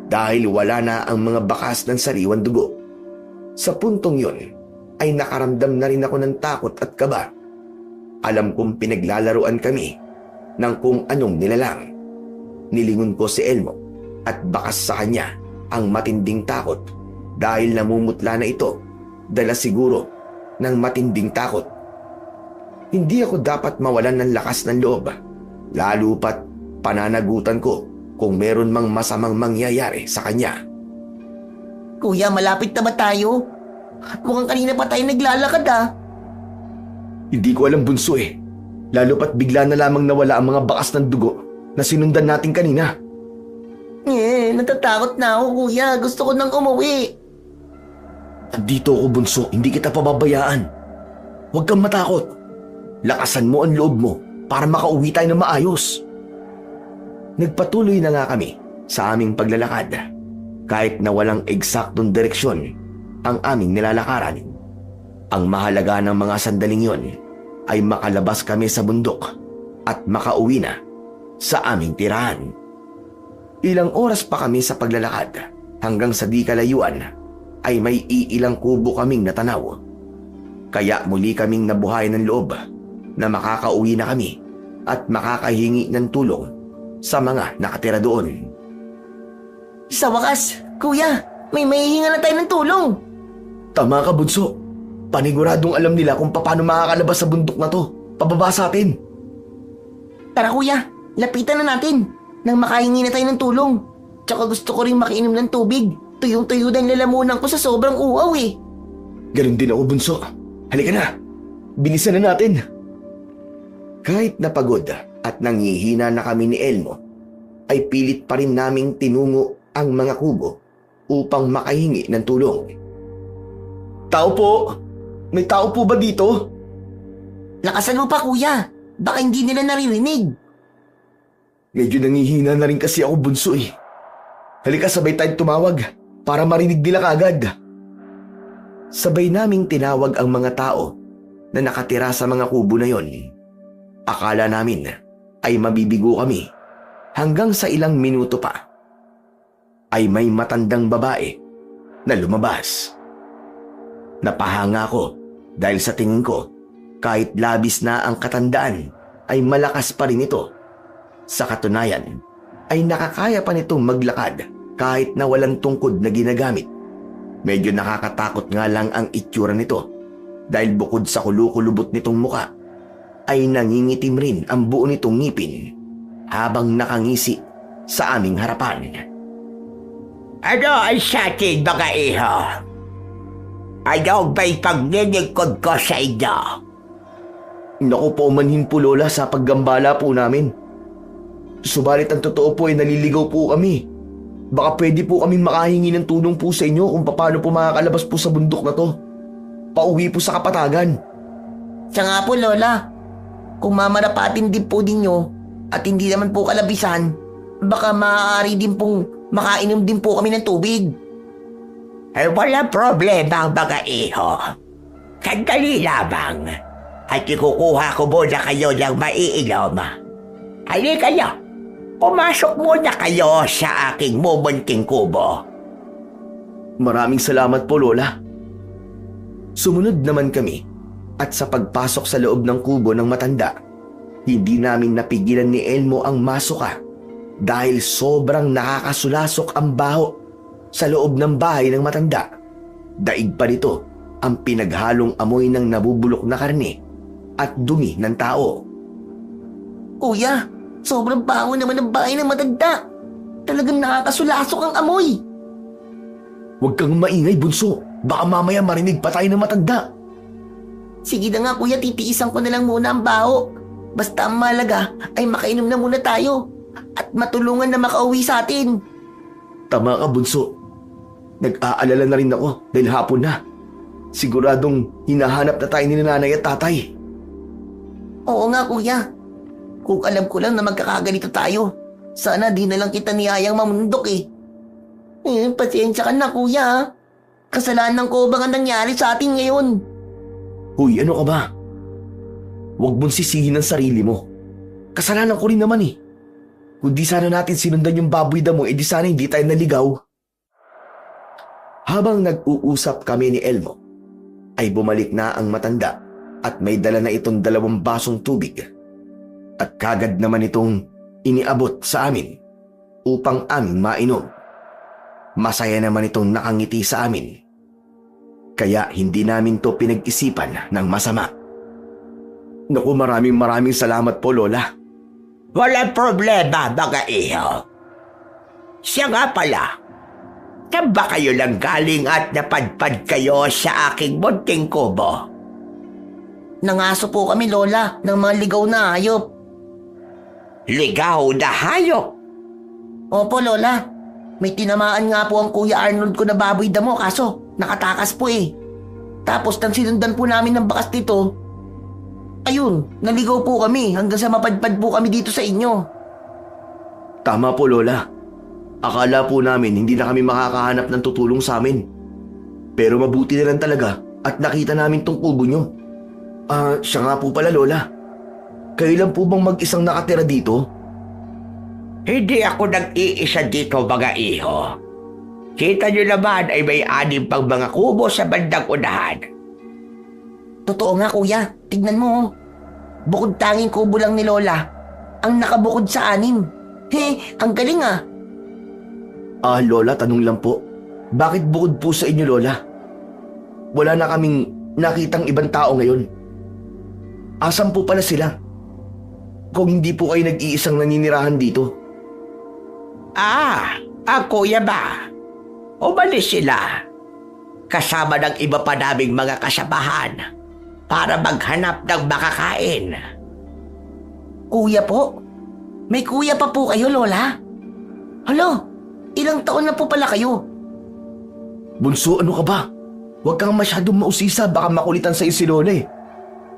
[SPEAKER 1] dahil wala na ang mga bakas ng sariwan dugo. Sa puntong yon ay nakaramdam na rin ako ng takot at kaba. Alam kong pinaglalaruan kami ng kung anong nilalang. Nilingon ko si Elmo at bakas sa kanya ang matinding takot dahil namumutla na ito, dala siguro ng matinding takot. Hindi ako dapat mawalan ng lakas ng loob, lalo pat pananagutan ko kung meron mang masamang mangyayari sa kanya.
[SPEAKER 4] Kuya, malapit na ba tayo? At mukhang kanina pa tayo naglalakad ah.
[SPEAKER 1] Hindi ko alam, Bunso eh. Lalo pat bigla na lamang nawala ang mga bakas ng dugo na sinundan natin kanina.
[SPEAKER 4] Natatakot na ako kuya. Gusto ko nang umuwi.
[SPEAKER 1] Dito ako, Bunso. Hindi kita pababayaan. Huwag kang matakot. Lakasan mo ang loob mo para makauwi tayo ng maayos. Nagpatuloy na nga kami sa aming paglalakad. Kahit na walang eksaktong direksyon ang aming nilalakaran. Ang mahalaga ng mga sandaling yon ay makalabas kami sa bundok at makauwi na sa aming tirahan. Ilang oras pa kami sa paglalakad hanggang sa di kalayuan ay may iilang kubo kaming natanaw. Kaya muli kaming nabuhay ng loob na makakauwi na kami at makakahingi ng tulong sa mga nakatira doon.
[SPEAKER 4] Sa wakas, kuya, may mahihinga na tayo ng tulong.
[SPEAKER 1] Tama ka, Bunso. Paniguradong alam nila kung paano makakalabas sa bundok na to. Pababa sa atin.
[SPEAKER 4] Tara kuya, lapitan na natin nang makahingi na tayo ng tulong. Tsaka gusto ko rin makiinom ng tubig. Tuyong-tuyo na yung lalamunan ko sa sobrang uhaw eh.
[SPEAKER 1] Ganun din ako, Bunso. Halika na. Bilisan na natin. Kahit napagod at nangihina na kami ni Elmo, ay pilit pa rin naming tinungo ang mga kubo upang makahingi ng tulong. Tao po! May tao po ba dito?
[SPEAKER 4] Lakasan mo pa kuya, baka hindi nila naririnig.
[SPEAKER 1] Medyo nangihina na rin kasi ako, Bunso eh. Halika, sabay tayong tumawag para marinig nila kaagad. Sabay naming tinawag ang mga tao na nakatira sa mga kubo na yon. Akala namin ay mabibigo kami hanggang sa ilang minuto pa ay may matandang babae na lumabas. Napahanga ako dahil sa tingin ko kahit labis na ang katandaan ay malakas pa rin ito. Sa katunayan ay nakakaya pa nitong maglakad kahit na walang tungkod na ginagamit. Medyo nakakatakot nga lang ang itsura nito dahil bukod sa kulukulubot nitong muka ay nangingitim rin ang buo nitong ngipin habang nakangisi sa aming harapan.
[SPEAKER 5] Ano ang sa atin, mga iho? Ano ba'y paglilingkod ko sa inyo?
[SPEAKER 1] Naku po manhin po Lola sa paggambala po namin. Subalit ang totoo po ay naliligaw po kami. Baka pwede po kaming makahingi ng tulong po sa inyo kung paano po makakalabas po sa bundok na to. Pauwi po sa kapatagan.
[SPEAKER 4] Siya nga po, Lola. Kung mamarapatin din po ninyo at hindi naman po kalabisan, baka maaari din pong makainom din po kami ng tubig.
[SPEAKER 5] Ay wala problema mga iho. Sandali lamang. At ikukuha ko muna kayo ng maiinom. Halika kayo. Pumasok muna kayo sa aking mumunting kubo.
[SPEAKER 1] Maraming salamat po Lola. Sumunod naman kami at sa pagpasok sa loob ng kubo ng matanda, hindi namin napigilan ni Elmo ang masuka dahil sobrang nakakasulasok ang baho sa loob ng bahay ng matanda. Daig pa nito ang pinaghalong amoy ng nabubulok na karne at dumi ng tao.
[SPEAKER 4] Kuya, sobrang bango naman ng bahay ng matanda. Talagang nakakasulasok ang amoy.
[SPEAKER 1] Huwag kang maingay bunso, baka mamaya marinig pa tayo ng matanda.
[SPEAKER 4] Sige na nga kuya, titiisan ko na lang muna ang baho. Basta ang malaga ay makainom na muna tayo at matulungan na makauwi sa atin.
[SPEAKER 1] Tama ka bunso. Nag-aalala na rin ako dahil hapon na. Siguradong hinahanap na tayo ni nanay at tatay.
[SPEAKER 4] Oo nga kuya. Kung alam ko lang na magkakaganito tayo, sana di na lang kita niyayang mamundok eh. Pasensya ka na kuya ha. Kasalanan ko ba nga nangyari sa atin ngayon?
[SPEAKER 1] Huy, ano ka ba? Huwag mong sisihin ang sarili mo. Kasalanan ko rin naman eh. Kung di sana natin sinundan yung baboy damo, edi sana hindi tayo naligaw. Habang nag-uusap kami ni Elmo, ay bumalik na ang matanda at may dala na itong 2 basong tubig. At kagad naman itong iniabot sa amin upang aming mainom. Masaya naman itong nakangiti sa amin. Kaya hindi namin to pinag-isipan ng masama. Naku, maraming salamat po Lola.
[SPEAKER 5] Walang problema mga iho. Siya nga pala. Saan ba kayo lang galing at napadpad kayo sa aking munting kubo?
[SPEAKER 4] Nangaso po kami Lola ng mga ligaw na hayop.
[SPEAKER 5] Ligaw na hayop?
[SPEAKER 4] Opo Lola, may tinamaan nga po ang Kuya Arnold ko na baboy damo kaso nakatakas po eh. Tapos nang sinundan po namin ng bakas nito, ayun, naligaw po kami hanggang sa mapadpad po kami dito sa inyo.
[SPEAKER 1] Tama po Lola. Akala po namin hindi na kami makakahanap ng tutulong sa amin. Pero mabuti na lang talaga at nakita namin tong kubo nyo. Siya nga po pala Lola. Kayo lang po bang mag-isang nakatira dito?
[SPEAKER 5] Hindi ako nag-iisa dito mga iho. Kita nyo naman ay may 6 pang mga kubo sa bandang unahan.
[SPEAKER 4] Totoo nga kuya, tignan mo oh. Bukod tanging kubo lang ni Lola ang nakabukod sa 6. Ang galing ah.
[SPEAKER 1] Lola, tanong lang po. Bakit bukod po sa inyo Lola? Wala na kaming nakitang ibang tao ngayon. Asan po pala sila? Kung hindi po kayo nag-iisang naninirahan dito.
[SPEAKER 5] Ang kuya ba? Umalis sila. Kasama ng iba pa naming mga kasamahan para maghanap ng makakain.
[SPEAKER 4] Kuya po? May kuya pa po kayo Lola? Hala, ilang taon na po pala kayo?
[SPEAKER 1] Bunso, ano ka ba? Huwag kang masyadong mausisa, baka makulitan sa si Lola eh.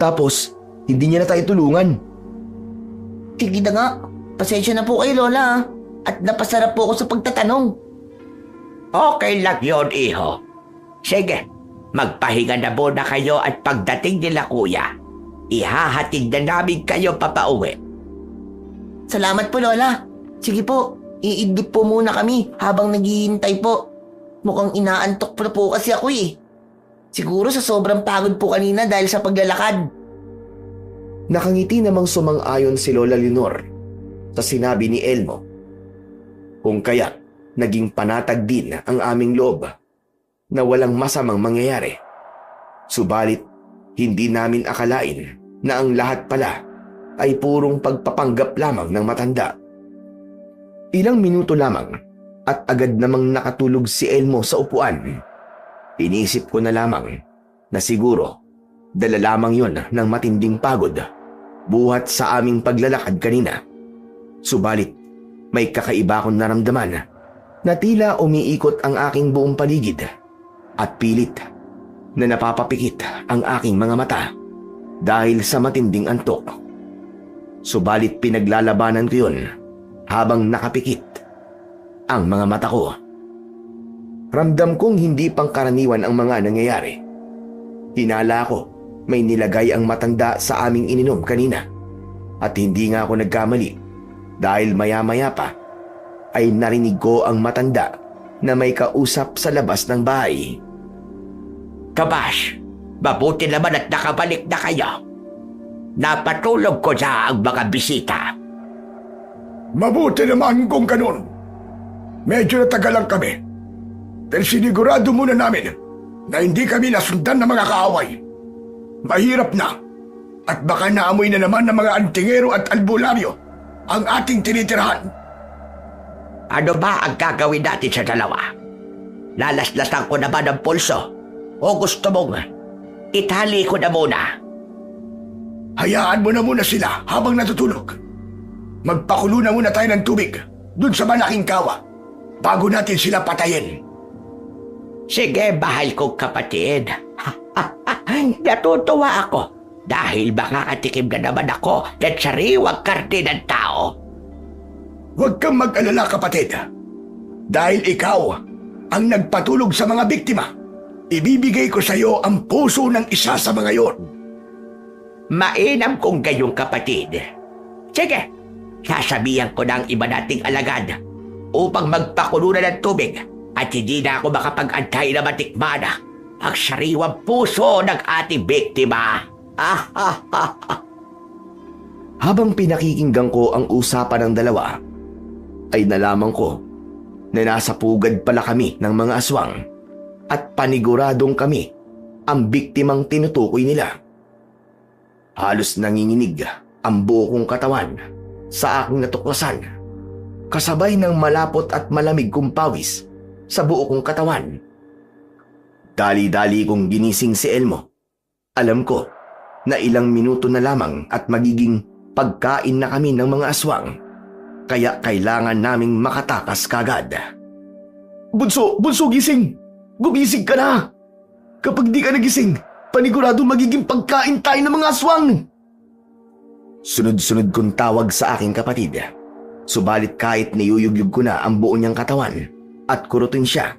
[SPEAKER 1] Tapos, hindi niya na tayo tulungan.
[SPEAKER 4] Sige na nga, pasensya na po kayo Lola ah. At napasarap po ako sa pagtatanong.
[SPEAKER 5] Okay lang yun, iho. Sige, magpahinga na muna kayo at pagdating nila kuya, ihahatid na namin kayo papauwi.
[SPEAKER 4] Salamat po Lola. Sige po, iidlip po muna kami habang naghihintay po. Mukhang inaantok pa po kasi ako eh. Siguro sa sobrang pagod po kanina dahil sa paglalakad.
[SPEAKER 1] Nakangiti namang sumang-ayon si Lola Leonor sa sinabi ni Elmo. Kung kaya, naging panatag din ang aming loob na walang masamang mangyayari. Subalit, hindi namin akalain na ang lahat pala ay purong pagpapanggap lamang ng matanda. Ilang minuto lamang at agad namang nakatulog si Elmo sa upuan. Inisip ko na lamang na siguro Dala lamang yon ng matinding pagod buhat sa aming paglalakad kanina. Subalit, may kakaiba akong naramdaman na tila umiikot ang aking buong paligid at pilit na napapapikit ang aking mga mata dahil sa matinding antok. Subalit pinaglalabanan ko yun habang nakapikit ang mga mata ko. Ramdam kong hindi pangkaraniwan ang mga nangyayari. Hinala ko may nilagay ang matanda sa aming ininom kanina at hindi nga ako nagkamali dahil maya-maya pa ay narinig ko ang matanda na may kausap sa labas ng bahay.
[SPEAKER 5] Kabash, mabuti naman at nakabalik na kayo. Napatulog ko sa ang mga bisita.
[SPEAKER 2] Mabuti naman kung ganun. Medyo natagal lang kami. Pero sinigurado muna namin na hindi kami nasundan ng mga kaaway. Mahirap na at baka naamoy na naman ng mga antingero at albularyo ang ating tinitirahan.
[SPEAKER 5] Ano ba ang gagawin natin sa dalawa? Lalaslasan ko naman ang pulso o gusto mong itali ko na muna?
[SPEAKER 2] Hayaan mo na muna sila habang natutulog. Magpakulo na muna tayo ng tubig dun sa malaking kawa bago natin sila patayin.
[SPEAKER 5] Sige, mahal kong kapatid. Natutuwa ako dahil makakatikim na naman ako ng sariwang karne ng tao.
[SPEAKER 2] Huwag kang mag-alala, kapatid. Dahil ikaw ang nagpatulog sa mga biktima, ibibigay ko sa iyo ang puso ng isa sa mga yon.
[SPEAKER 5] Mainam kong gayong kapatid. Sige, sasabihan ko ng iba nating alagad upang magpakulo na ng tubig at hindi na ako makapag-antay na matikman ang sariwang puso ng ating biktima.
[SPEAKER 1] Habang pinakikinggan ko ang usapan ng dalawa, ay nalaman ko na nasa pugad pala kami ng mga aswang at paniguradong kami ang biktimang tinutukoy nila. Halos nanginginig ang buo kong katawan sa aking natuklasan, kasabay ng malapot at malamig kong pawis sa buo kong katawan. Dali-dali kong ginising si Elmo. Alam ko na ilang minuto na lamang at magiging pagkain na kami ng mga aswang, kaya kailangan naming makatakas kagad.
[SPEAKER 3] Bunso, gising! Gumising ka na! Kapag di ka nagising, panigurado magiging pagkain tayo ng mga aswang!
[SPEAKER 1] Sunod-sunod kong tawag sa aking kapatid. Subalit kahit niyuyugyug ko na ang buo niyang katawan at kurutin siya,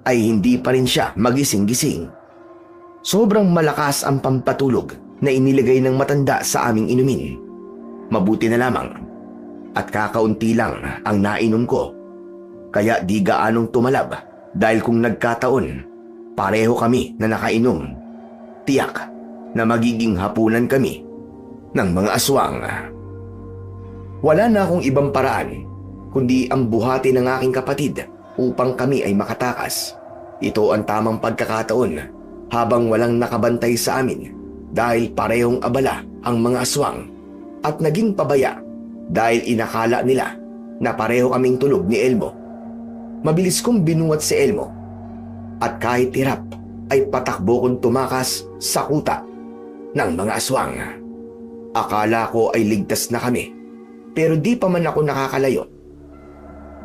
[SPEAKER 1] ay hindi pa rin siya magising-gising. Sobrang malakas ang pampatulog na inilagay ng matanda sa aming inumin. Mabuti na lamang at kakaunti lang ang nainom ko, kaya di gaanong tumalab dahil kung nagkataon, pareho kami na nakainom. Tiyak na magiging hapunan kami ng mga aswang. Wala na akong ibang paraan kundi ang buhati ng aking kapatid upang kami ay makatakas. Ito ang tamang pagkakataon habang walang nakabantay sa amin dahil parehong abala ang mga aswang at naging pabaya dahil inakala nila na pareho kaming tulog ni Elmo. Mabilis kong binuhat si Elmo at kahit hirap ay patakbo kong tumakas sa kuta ng mga aswang. Akala ko ay ligtas na kami, pero di pa man ako nakakalayo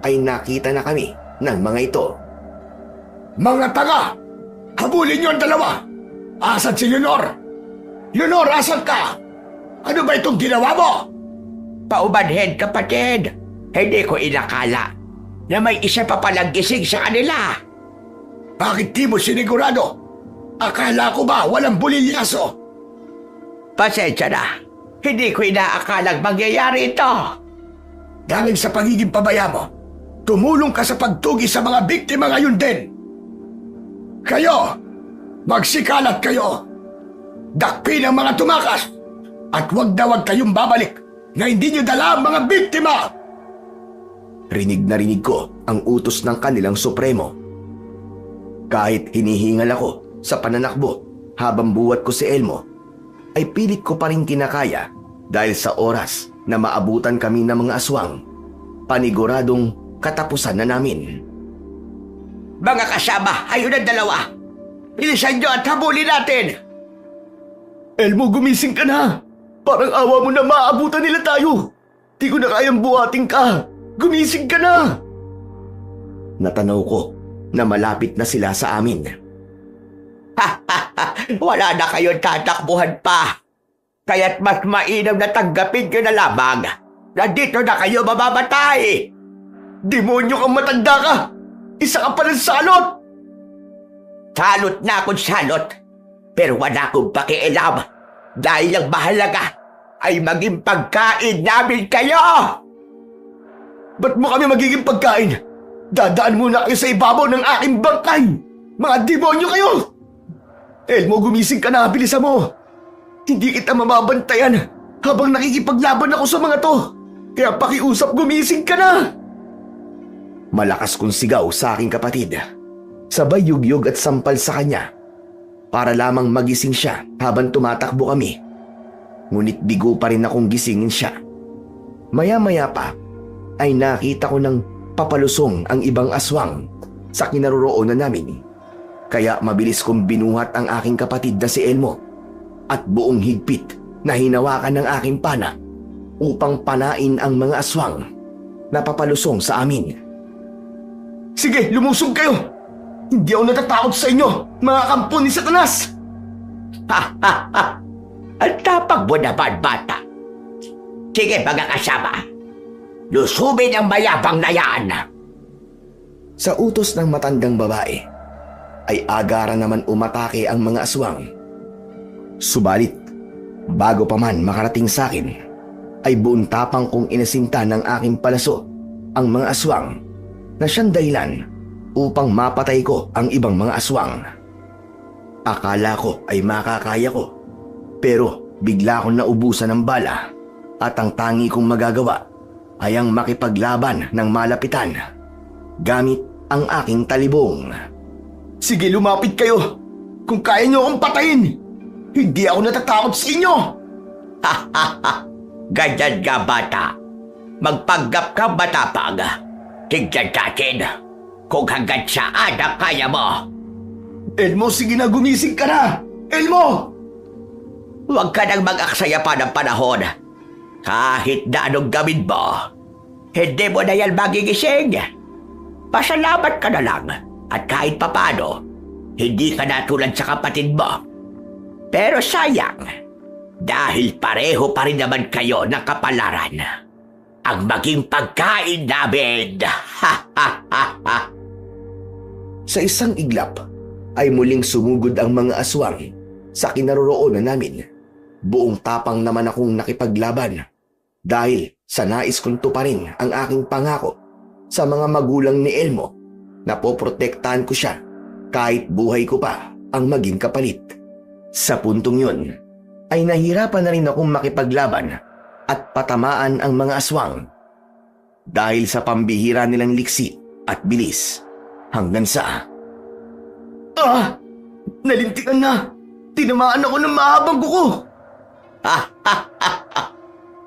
[SPEAKER 1] ay nakita na kami ng mga ito.
[SPEAKER 2] Mga taga! Habulin niyo ang dalawa! Asan si Leonor? Leonor, asan ka? Ano ba itong ginawa mo?
[SPEAKER 5] Paumanhin, kapatid. Hindi ko inakala na may isa pa palang gising sa kanila.
[SPEAKER 2] Bakit di mo sinigurado? Akala ko ba walang bulilyaso?
[SPEAKER 5] Pasensya na. Hindi ko inaakalang mangyayari ito.
[SPEAKER 2] Dahil sa pagiging pabaya mo, tumulong ka sa pagtugi sa mga biktima ngayon din. Kayo, magsikalat kayo. Dakpin ang mga tumakas at wag kayong babalik na hindi nyo dala ang mga biktima.
[SPEAKER 1] Rinig na rinig ko ang utos ng kanilang supremo. Kahit hinihingal ako sa pananakbo habang buhat ko si Elmo, ay pilit ko pa rin kinakaya dahil sa oras na maabutan kami ng mga aswang, paniguradong katapusan na namin.
[SPEAKER 5] Mga kasama, ayun ang dalawa. Bilisan nyo at habulin natin.
[SPEAKER 3] Elmo, gumising ka na! Parang awa mo na maabutan nila tayo! Di ko na kayang buhating ka! Gumising ka na!
[SPEAKER 1] Natanaw ko na malapit na sila sa amin.
[SPEAKER 5] Wala na kayong tatakbuhan pa. Kaya't mas mainam na tanggapin nyo na lamang na dito na kayo mamamatay.
[SPEAKER 3] Demonyo kang matanda ka! Isa ka pa ng salot!
[SPEAKER 5] Salot na akong salot, pero wala akong pakialam dahil ang mahalaga ay maging pagkain namin kayo!
[SPEAKER 3] Ba't mo kami magiging pagkain? Dadaan muna kayo sa ibabaw ng aking bangkay! Mga demonyo kayo! Elmo, gumising ka na, bilisan mo! Hindi kita mamabantayan habang nakikipaglaban ako sa mga to! Kaya pakiusap, gumising ka na!
[SPEAKER 1] Malakas kong sigaw sa aking kapatid. Sabay yugyog at sampal sa kanya para lamang magising siya habang tumatakbo kami. Ngunit bigo pa rin akong gisingin siya. Maya-maya pa ay nakita ko ng papalusong ang ibang aswang sa kinaroroonan namin. Kaya mabilis kong binuhat ang aking kapatid na si Elmo at buong higpit na hinawakan ng aking pana upang panain ang mga aswang na papalusong sa amin.
[SPEAKER 3] Sige, lumusog kayo! Hindi ako natatakot sa inyo, mga kampo ni Satanas!
[SPEAKER 5] Ang tapang mo naman, bata. Sige, mga kasama. Lusubin ang mayabang na yan.
[SPEAKER 1] Sa utos ng matandang babae, ay agara naman umatake ang mga aswang. Subalit, bago pa man makarating sa akin, ay buong tapang kong inasinta ng aking palaso ang mga aswang na siyang dahilan upang mapatay ko ang ibang mga aswang. Akala ko ay makakaya ko, pero bigla akong naubusan ng bala at ang tangi kong magagawa ay ang makipaglaban ng malapitan gamit ang aking talibong.
[SPEAKER 3] Sige, lumapit kayo! Kung kaya niyo akong patayin, hindi ako natatakot sa inyo!
[SPEAKER 5] Ganyan ka, bata. Magpanggap ka matapang. Tignan natin kung hanggang saan ang kaya mo.
[SPEAKER 3] Elmo, sige na, gumising ka na! Elmo!
[SPEAKER 5] Huwag ka nang mag-aksaya pa ng panahon. Kahit na anong gawin mo, hindi mo na yan magigising. Pasalamat ka na lang at kahit papano, hindi ka na tulad sa kapatid mo. Pero sayang, dahil pareho pa rin naman kayo ng kapalaran, ang maging pagkain namin.
[SPEAKER 1] Sa isang iglap ay muling sumugod ang mga aswang sa kinaroroonan namin. Buong tapang naman akong nakipaglaban dahil sa nais kong tuparin ang aking pangako sa mga magulang ni Elmo na poprotektahan ko siya kahit buhay ko pa ang maging kapalit. Sa puntong yun ay nahirapan na rin akong makipaglaban at patamaan ang mga aswang dahil sa pambihira nilang liksi at bilis hanggang sa...
[SPEAKER 3] Nalintikan na! Tinamaan ako ng mahabang kuko!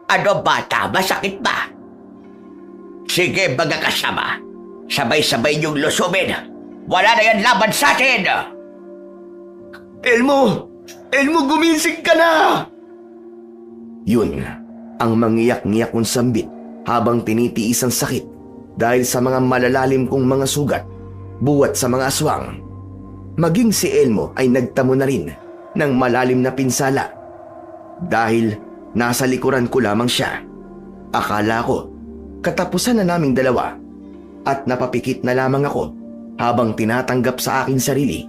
[SPEAKER 5] Ano, bata? Masakit ba? Sige, mga kasama. Sabay-sabay niyong lusubin. Wala na yan laban sa atin!
[SPEAKER 3] Elmo! Elmo, gumising ka na!
[SPEAKER 1] Yun ang mangiyak-ngiyak kong sambit habang tinitiis ang sakit dahil sa mga malalalim kong mga sugat buwat sa mga aswang. Maging si Elmo ay nagtamo na rin ng malalim na pinsala dahil nasa likuran ko lamang siya. Akala ko katapusan na naming dalawa at napapikit na lamang ako habang tinatanggap sa akin sarili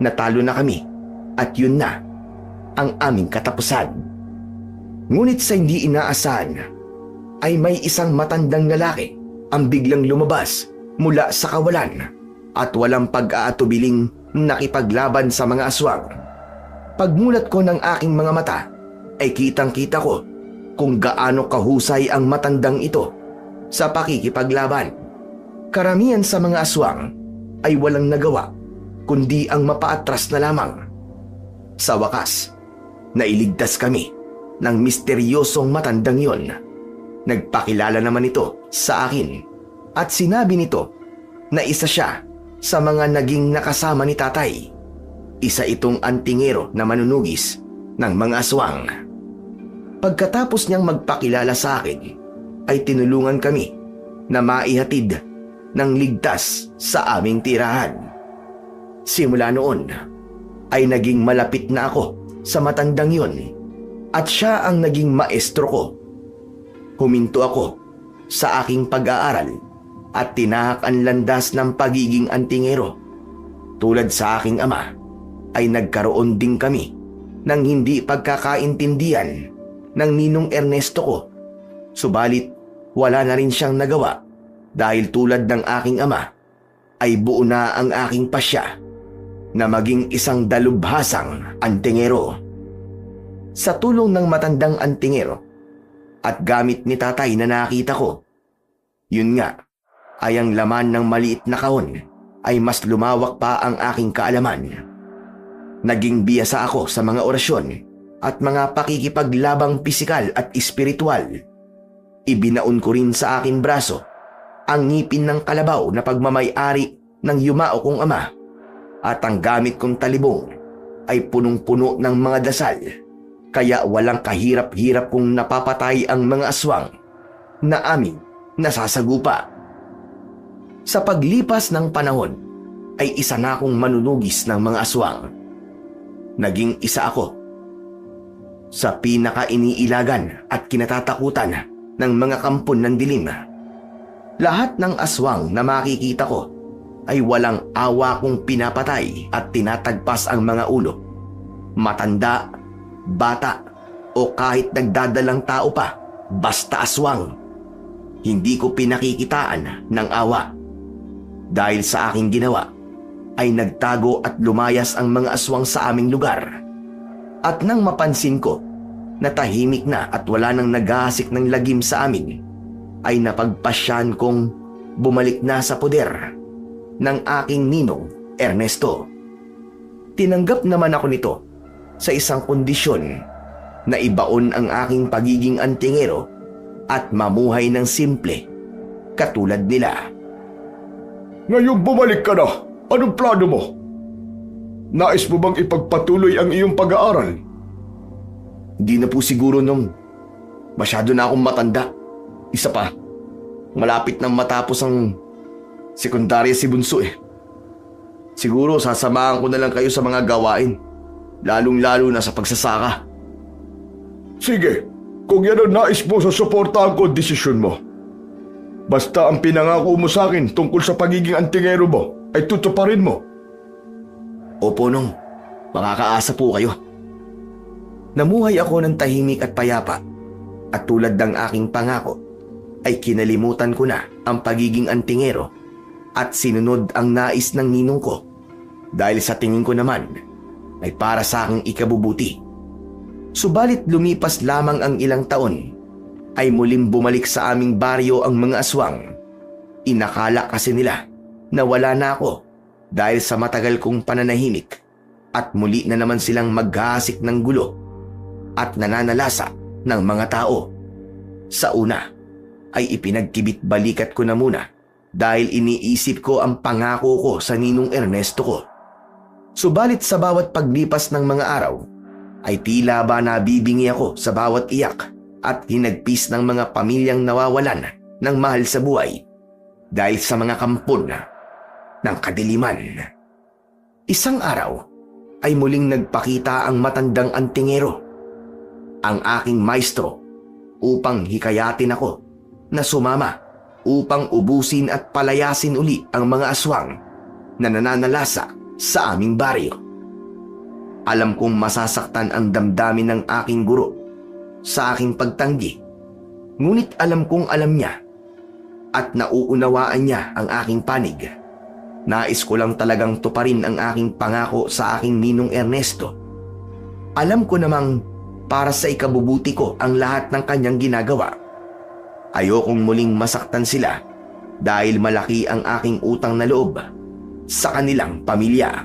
[SPEAKER 1] na talo na kami at yun na ang aming katapusan. Ngunit sa hindi inaasahan ay may isang matandang lalaki ang biglang lumabas mula sa kawalan at walang pag-aatubiling nakipaglaban sa mga aswang. Pagmulat ko ng aking mga mata ay kitang-kita ko kung gaano kahusay ang matandang ito sa pakikipaglaban. Karamihan sa mga aswang ay walang nagawa kundi ang mapaatras na lamang. Sa wakas, nailigtas kami ng misteryosong matandang yon. Nagpakilala naman ito sa akin at sinabi nito na isa siya sa mga naging nakasama ni tatay. Isa itong antingero na manunugis ng mga aswang. Pagkatapos niyang magpakilala sa akin, ay tinulungan kami na maihatid ng ligtas sa aming tirahan. Simula noon, ay naging malapit na ako sa matandang yun at siya ang naging maestro ko. Huminto ako sa aking pag-aaral at tinahak ang landas ng pagiging antingero. Tulad sa aking ama, ay nagkaroon din kami ng hindi pagkakaintindihan ng ninong Ernesto ko. Subalit wala na rin siyang nagawa dahil tulad ng aking ama ay buo na ang aking pasya na maging isang dalubhasang antingero. Sa tulong ng matandang antingero at gamit ni tatay na nakita ko, yun nga ay ang laman ng maliit na kahon ay mas lumawak pa ang aking kaalaman. Naging biyasa ako sa mga orasyon at mga pakikipaglabang pisikal at espiritual. Ibinaon ko rin sa aking braso ang ngipin ng kalabaw na pagmamay-ari ng yumao kong ama at ang gamit kong talibong ay punong-puno ng mga dasal, kaya walang kahirap-hirap kung napapatay ang mga aswang na aming nasasagupa. Sa paglipas ng panahon ay isa na akong manunugis ng mga aswang. Naging isa ako sa pinaka-iniilagan at kinatatakutan ng mga kampon ng dilim. Lahat ng aswang na makikita ko ay walang awa kong pinapatay at tinatagpas ang mga ulo. Matanda, bata, o kahit nagdadalang tao pa, basta aswang. Hindi ko pinakikitaan ng awa. Dahil sa aking ginawa, ay nagtago at lumayas ang mga aswang sa aming lugar. At nang mapansin ko na tahimik na at wala nang naghahasik ng lagim sa amin, ay napagpasyan kong bumalik na sa poder ng aking ninong Ernesto. Tinanggap naman ako nito sa isang kondisyon na ibaon ang aking pagiging antingero at mamuhay ng simple katulad nila.
[SPEAKER 2] Ngayong bumalik ka na, anong plano mo? Nais mo bang ipagpatuloy ang iyong pag-aaral?
[SPEAKER 1] Hindi na po siguro nung masyado na akong matanda. Isa pa, malapit nang matapos ang sekundarya si Bunso eh. Siguro sasamahan ko na lang kayo sa mga gawain, lalong-lalo na sa pagsasaka.
[SPEAKER 2] Sige, kung yan ang nais mo, susuportahan ko ang desisyon mo. Basta ang pinangako mo sa akin tungkol sa pagiging antingero mo ay tutuparin mo.
[SPEAKER 1] Opo nung, makakaasa po kayo. Namuhay ako ng tahimik at payapa at tulad ng aking pangako ay kinalimutan ko na ang pagiging antingero at sinunod ang nais ng ninong ko dahil sa tingin ko naman ay para sa aking ikabubuti. Subalit lumipas lamang ang ilang taon ay muling bumalik sa aming baryo ang mga aswang. Inakala kasi nila na wala na ako dahil sa matagal kong pananahimik at muli na naman silang maghahasik ng gulo at nananalasa ng mga tao. Sa una ay ipinagkibit balikat ko na muna dahil iniisip ko ang pangako ko sa ninong Ernesto ko. Subalit sa bawat paglipas ng mga araw ay tila ba nabibingi ako sa bawat iyak at hinagpis ng mga pamilyang nawawalan ng mahal sa buhay dahil sa mga kampon ng kadiliman. Isang araw ay muling nagpakita ang matandang antingero, ang aking maestro, upang hikayatin ako na sumama upang ubusin at palayasin uli ang mga aswang na nananalasa sa aming baryo. Alam kong masasaktan ang damdamin ng aking guro sa aking pagtanggi, ngunit alam kong alam niya at nauunawaan niya ang aking panig. Nais ko lang talagang tuparin ang aking pangako sa aking ninong Ernesto. Alam ko namang para sa ikabubuti ko ang lahat ng kanyang ginagawa. Ayokong muling masaktan sila dahil malaki ang aking utang na loob sa kanilang pamilya.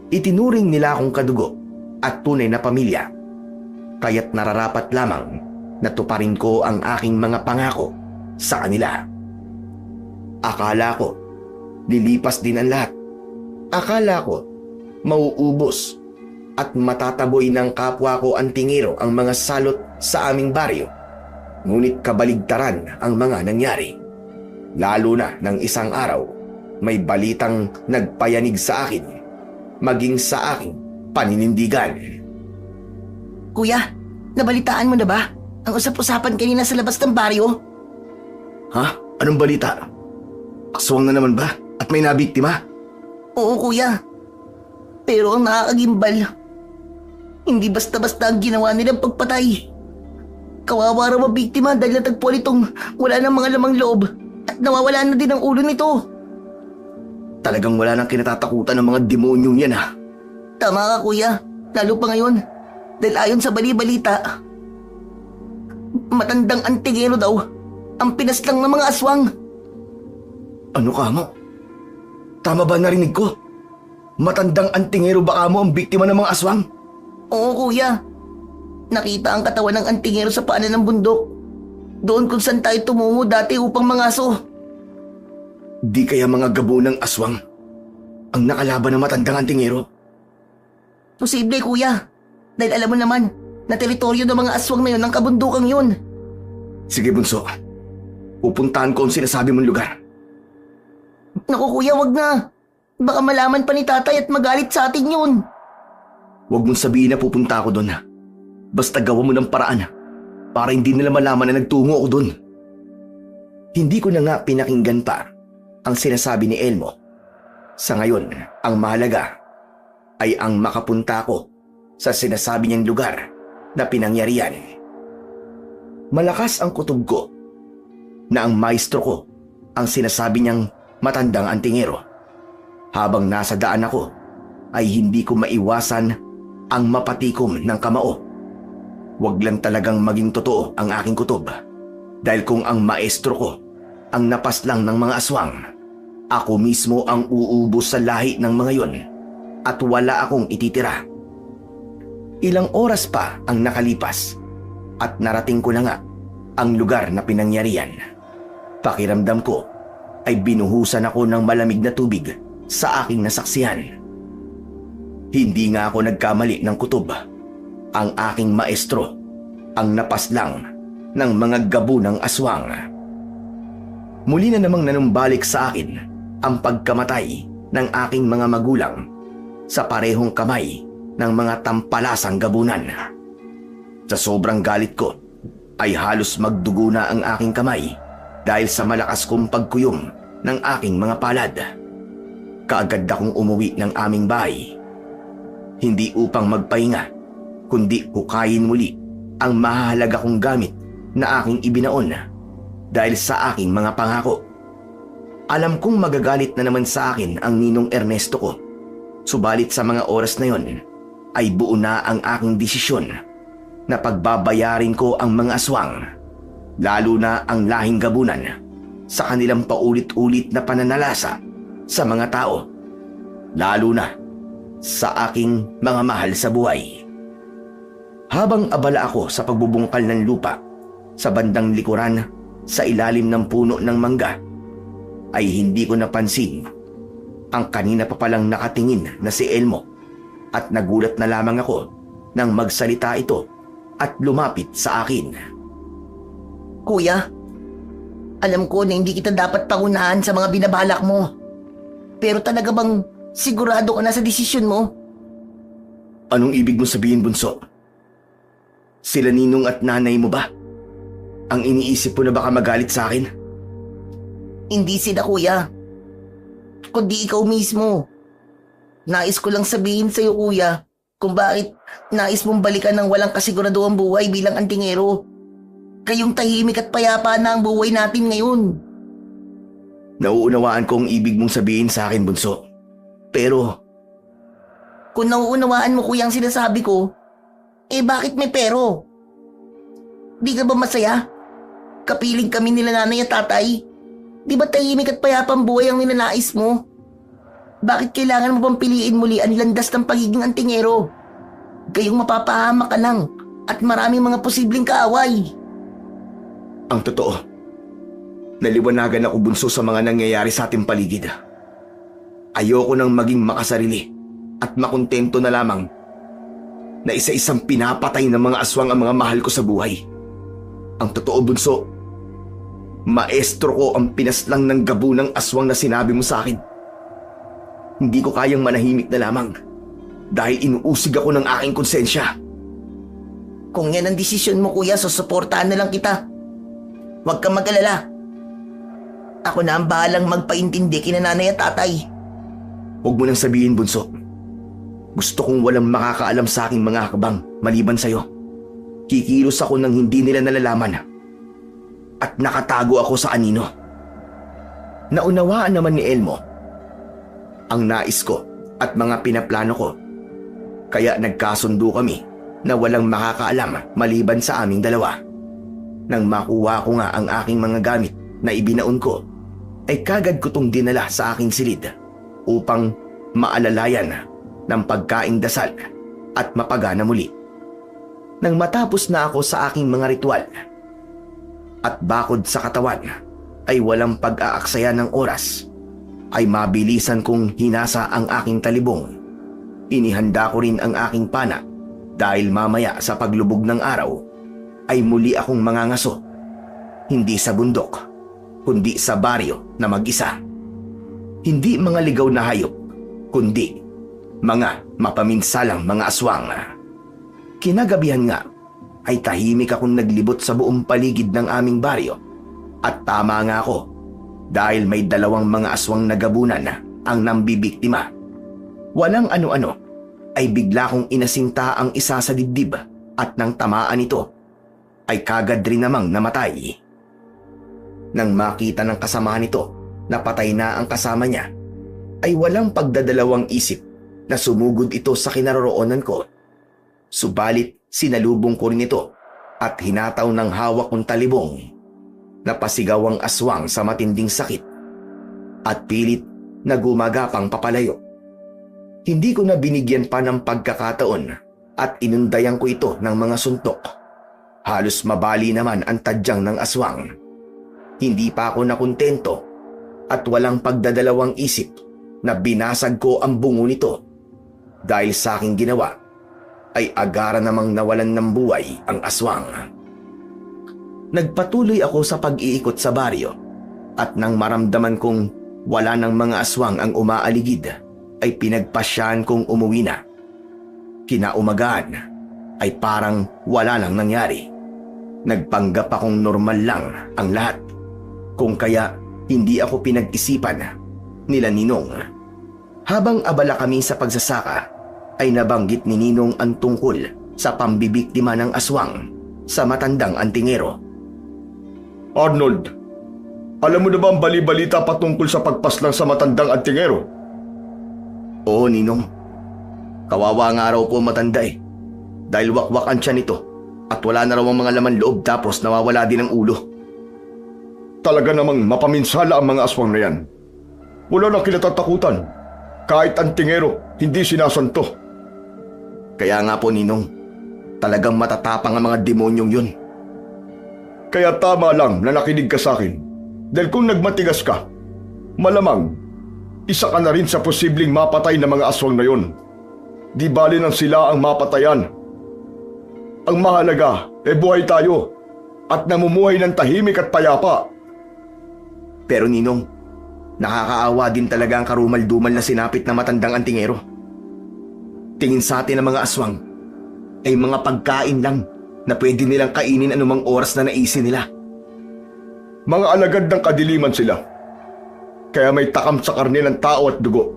[SPEAKER 1] Itinuring nila akong kadugo at tunay na pamilya, kaya't nararapat lamang na tuparin ko ang aking mga pangako sa kanila. Akala ko, lilipas din ang lahat. Akala ko, mauubos at matataboy ng kapwa ko antingero ang mga salot sa aming baryo. Ngunit kabaligtaran ang mga nangyari. Lalo na ng isang araw, may balitang nagpayanig sa akin, maging sa aking paninindigan.
[SPEAKER 4] Kuya, nabalitaan mo na ba ang usap-usapan kanina sa labas ng baryo?
[SPEAKER 1] Ha? Anong balita? Aswang na naman ba? At may nabiktima?
[SPEAKER 4] Oo, kuya. Pero ang nakakagimbal, hindi basta-basta ang ginawa nilang pagpatay. Kawawa raw ang biktima dahil natagpuan itong wala ng mga lamang loob at nawawala na din ang ulo nito.
[SPEAKER 1] Talagang wala nang kinatatakutan ng mga demonyong yan ha.
[SPEAKER 4] Tama ka, kuya. Lalo pa ngayon. Dahil ayon sa bali-balita, matandang antingero daw ang pinaslang ng mga aswang.
[SPEAKER 1] Ano ka mo? Tama ba narinig ko? Matandang antingero baka mo ang biktima ng mga aswang?
[SPEAKER 4] Oo, kuya. Nakita ang katawan ng antingero sa paanan ng bundok. Doon kung saan tayo tumungo dati upang mangaso.
[SPEAKER 1] Di kaya mga gabo ng aswang ang nakalaban ng matandang antingero?
[SPEAKER 4] Posible, kuya. Dahil alam mo naman na teritoryo ng mga aswang na yun ang kabundukang yun.
[SPEAKER 1] Sige bunso, pupuntahan ko ang sinasabi mong lugar.
[SPEAKER 4] Naku, kuya, wag na. Baka malaman pa ni tatay at magalit sa atin yun.
[SPEAKER 1] Huwag mong sabihin na pupunta ako doon. Basta gawa mo ng paraan para hindi nila malaman na nagtungo ako doon. Hindi ko na nga pinakinggan pa ang sinasabi ni Elmo. Sa ngayon, ang mahalaga ay ang makapunta ko sa sinasabi niyang lugar na pinangyarihan. Malakas ang kutob ko na ang maestro ko ang sinasabi niyang matandang antingero. Habang nasa daan ako, ay hindi ko maiwasan ang mapatikom ng kamao. Huwag lang talagang maging totoo ang aking kutob. Dahil kung ang maestro ko ang napaslang ng mga aswang, ako mismo ang uubos sa lahi ng mga yon at wala akong ititira. Ilang oras pa ang nakalipas at narating ko na nga ang lugar na pinangyarihan. Pakiramdam ko ay binuhusan ako ng malamig na tubig sa aking nasaksihan. Hindi nga ako nagkamali ng kutob. Ang aking maestro ang napaslang ng mga gabo ng aswang. Muli na namang nanumbalik sa akin ang pagkamatay ng aking mga magulang sa parehong kamay ng mga tampalasang gabunan. Sa sobrang galit ko ay halos magdugo na ang aking kamay dahil sa malakas kong pagkuyom ng aking mga palad. Kaagad akong umuwi ng aming bahay. Hindi upang magpahinga, kundi hukayin muli ang mahalaga kong gamit na aking ibinaon dahil sa aking mga pangako. Alam kong magagalit na naman sa akin ang ninong Ernesto ko. Subalit sa mga oras na yon ay buo na ang aking desisyon na pagbabayarin ko ang mga aswang, lalo na ang lahing gabunan, sa kanilang paulit-ulit na pananalasa sa mga tao, lalo na sa aking mga mahal sa buhay. Habang abala ako sa pagbubungkal ng lupa sa bandang likuran sa ilalim ng puno ng mangga, ay hindi ko napansin ang kanina pa palang nakatingin na si Elmo at nagulat na lamang ako nang magsalita ito at lumapit sa akin.
[SPEAKER 4] Kuya, alam ko na hindi kita dapat pangunahan sa mga binabalak mo. Pero talaga bang sigurado ka na sa desisyon mo?
[SPEAKER 1] Anong ibig mo sabihin, bunso? Sila ninong at nanay mo ba? Ang iniisip mo na baka magalit sa akin?
[SPEAKER 4] Hindi sila, kuya. Kundi ikaw mismo. Nais ko lang sabihin sa'yo, kuya, kung bakit nais mong balikan ng walang kasiguraduhang buhay bilang antingero. Kayong tahimik at payapa na ang buhay natin ngayon.
[SPEAKER 1] Nauunawaan ko ang ibig mong sabihin sa akin, bunso. Pero
[SPEAKER 4] kung nauunawaan mo, kuya, ang sinasabi ko, eh bakit may pero? Di ka ba masaya? Kapiling kami nila nanay at tatay. Di ba tahimik at payapang buhay ang ninanais mo? Bakit kailangan mo bang piliin muli ang landas ng pagiging antingero? Gayong mapapahamak ka lang at maraming mga posibleng kaaway.
[SPEAKER 1] ang totoo, naliwanagan ako, bunso, sa mga nangyayari sa ating paligid. Ayoko nang maging makasarili at makontento na lamang na isa-isang pinapatay ng mga aswang ang mga mahal ko sa buhay. Ang totoo, bunso, maestro ko ang pinaslang ng gabo ng aswang na sinabi mo sa akin. Hindi ko kayang manahimik na lamang dahil inuusig ako ng aking konsensya.
[SPEAKER 4] Kung yan ang desisyon mo, kuya, susuportahan na lang kita. Huwag kang mag-alala. Ako na ang bahalang magpaintindi kina nanay at tatay.
[SPEAKER 1] Huwag mo nang sabihin, bunso. Gusto kong walang makakaalam sa aking mga hakbang maliban sa'yo. Kikilos ako nang hindi nila nalalaman. At nakatago ako sa anino. Naunawaan naman ni Elmo ang nais ko at mga pinaplano ko. Kaya nagkasundo kami na walang makakaalam maliban sa aming dalawa. Nang makuha ko nga ang aking mga gamit na ibinaon ko, ay kagad ko itong dinala sa aking silid upang maalalayan ng pagkaing dasal at mapagana muli. Nang matapos na ako sa aking mga ritual at bakod sa katawan ay walang pag-aaksaya ng oras, ay mabilisan kong hinasa ang aking talibong. Inihanda ko rin ang aking pana dahil mamaya sa paglubog ng araw ay muli akong mangangaso. Hindi sa bundok, kundi sa baryo na mag-isa. Hindi mga ligaw na hayop, kundi mga mapaminsalang mga aswang. Kinagabihan nga ay tahimik akong naglibot sa buong paligid ng aming baryo. At tama nga ako dahil may dalawang mga aswang na gabunan ang nambibiktima. Walang ano-ano ay bigla kong inasinta ang isa sa dibdib at nang tamaan ito ay kagad rin namang namatay. Nang makita ng kasama nito na patay na ang kasama niya, ay walang pagdadalawang isip na sumugod ito sa kinaroroonan ko. Subalit sinalubong ko rin ito at hinataw ng hawak kong talibong. Napasigaw ang aswang sa matinding sakit at pilit na gumagapang papalayo. Hindi ko na binigyan pa ng pagkakataon at inundayan ko ito ng mga suntok. Halos mabali naman ang tadyang ng aswang. Hindi pa ako nakontento at walang pagdadalawang isip na binasag ko ang bungo nito. Dahil sa aking ginawa ay agara namang nawalan ng buhay ang aswang. Nagpatuloy ako sa pag-iikot sa baryo at nang maramdaman kong wala ng mga aswang ang umaaligid ay pinagpasyahan kong umuwi na. Kinaumagaan ay parang wala lang nangyari. Nagpanggap akong normal lang ang lahat. Kung kaya hindi ako pinag-isipan nila Ninong. Habang abala kami sa pagsasaka ay nabanggit ni Ninong ang tungkol sa pambibiktima ng aswang sa matandang antingero.
[SPEAKER 2] Arnold, alam mo na ba ang bali-balita patungkol sa pagpaslang sa matandang antingero?
[SPEAKER 1] Oo, Ninong. Kawawa nga raw po matanda eh. Dahil wakwak ang tiyan nito at wala na raw ang mga laman loob tapos nawawala din ang ulo.
[SPEAKER 2] Talaga namang mapaminsala ang mga aswang na yan. Wala na kinatatakutan. Kahit antingero, hindi sinasanto.
[SPEAKER 1] Kaya nga po, Ninong, talagang matatapang ang mga demonyong yun.
[SPEAKER 2] Kaya tama lang na nakinig ka sa akin. Dahil kung nagmatigas ka, malamang isa ka na rin sa posibleng mapatay na mga aswang na yun. Di bali nang sila ang mapatayan. Ang mahalaga buhay tayo at namumuhay ng tahimik at payapa.
[SPEAKER 1] Pero Ninong, nakakaawa din talaga ang karumal-dumal na sinapit na matandang antingero. Tingin sa atin ng mga aswang ay mga pagkain lang na pwede nilang kainin anumang oras na naisin nila.
[SPEAKER 2] Mga alagad ng kadiliman sila. Kaya may takam sa karne ng tao at dugo.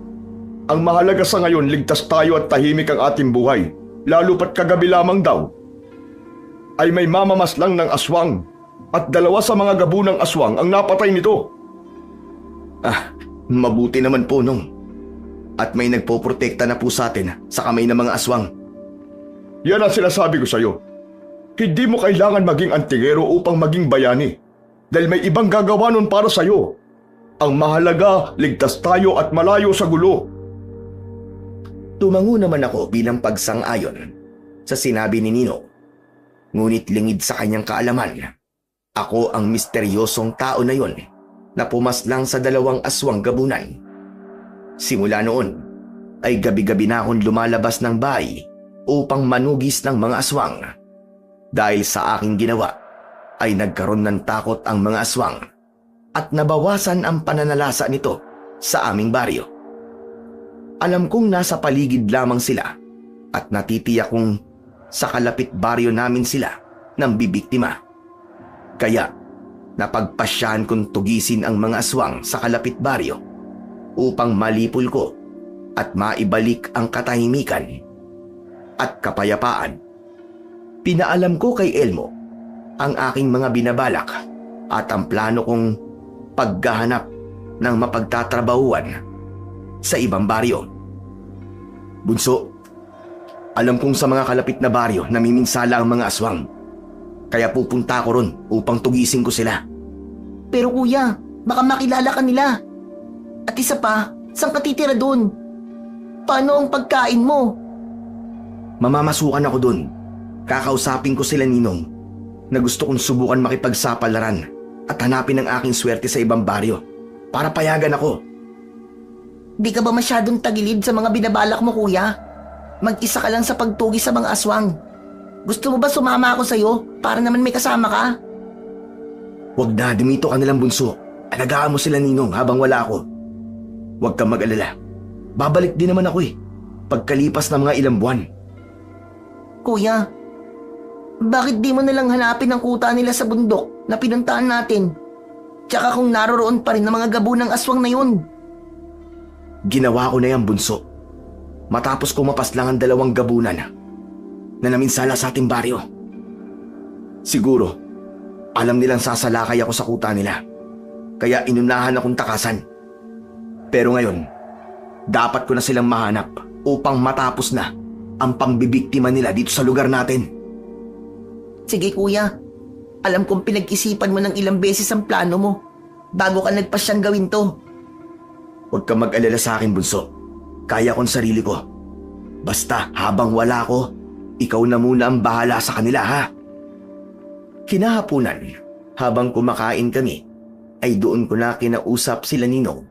[SPEAKER 2] Ang mahalaga sa ngayon, ligtas tayo at tahimik ang ating buhay. Lalo pat kagabi lamang daw ay may mamamaslang ng aswang at 2 sa mga gabunang aswang ang napatay nito.
[SPEAKER 1] Mabuti naman po nung. At may nagpoprotekta na po sa atin sa kamay ng mga aswang.
[SPEAKER 2] Yan ang sinasabi ko sa'yo. Hindi mo kailangan maging antingero upang maging bayani. Dahil may ibang gagawa nun para sa'yo. Ang mahalaga, ligtas tayo at malayo sa gulo.
[SPEAKER 1] Tumango naman ako bilang pagsang-ayon sa sinabi ni Nino. Ngunit lingid sa kanyang kaalaman, ako ang misteryosong tao na yon na pumaslang sa 2 aswang gabunan. Simula noon ay gabi-gabi na akong lumalabas ng bahay upang manugis ng mga aswang. Dahil sa aking ginawa ay nagkaroon ng takot ang mga aswang at nabawasan ang pananalasa nito sa aming baryo. Alam kong nasa paligid lamang sila at natitiyak kong sa kalapit baryo namin sila nang bibiktima. Kaya napagpasyahan kong tugisin ang mga aswang sa kalapit baryo upang malipol ko at maibalik ang katahimikan at kapayapaan. Pinaalam ko kay Elmo ang aking mga binabalak at ang plano kong paghahanap ng mapagtatrabahuan sa ibang baryo. Bunso, alam kong sa mga kalapit na baryo namiminsala ang mga aswang. Kaya pupunta ako ron upang tugisin ko sila.
[SPEAKER 4] Pero kuya, baka makilala ka nila. At isa pa, saan ka titira dun? Paano ang pagkain mo?
[SPEAKER 1] Mamamasukan ako dun. Kakausapin ko sila, Ninong, na gusto kong subukan makipagsapalaran at hanapin ang aking swerte sa ibang baryo para payagan ako.
[SPEAKER 4] Di ka ba masyadong tagilid sa mga binabalak mo, kuya? Mag-isa ka lang sa pagtugi sa mga aswang. Gusto mo ba sumama ako sa'yo para naman may kasama ka?
[SPEAKER 1] Huwag na, dumito ka nilang bunso. Alagaan mo sila, Ninong, habang wala ako. Huwag kang mag-alala. Babalik din naman ako pagkalipas ng mga ilang buwan.
[SPEAKER 4] Kuya, bakit di mo nalang hanapin ang kuta nila sa bundok na pinuntahan natin? Tsaka kung naroroon pa rin ang mga gabo ng aswang na yun.
[SPEAKER 1] Ginawa ko na yan, bunso. Matapos kumapas lang ang 2 gabunan na naminsala sa ating baryo. Siguro, alam nilang sasalakay ako sa kuta nila. Kaya inunahan akong takasan. Pero ngayon, dapat ko na silang mahanap upang matapos na ang pambibiktima nila dito sa lugar natin.
[SPEAKER 4] Sige kuya, alam kong pinag-isipan mo ng ilang beses ang plano mo bago ka nagpasyang gawin to.
[SPEAKER 1] Huwag kang mag-alala sa akin, bunso. Kaya kong sarili ko. Basta habang wala ko, ikaw na muna ang bahala sa kanila, ha? Kinahapunan, habang kumakain kami, ay doon ko na kinausap sila Ninong.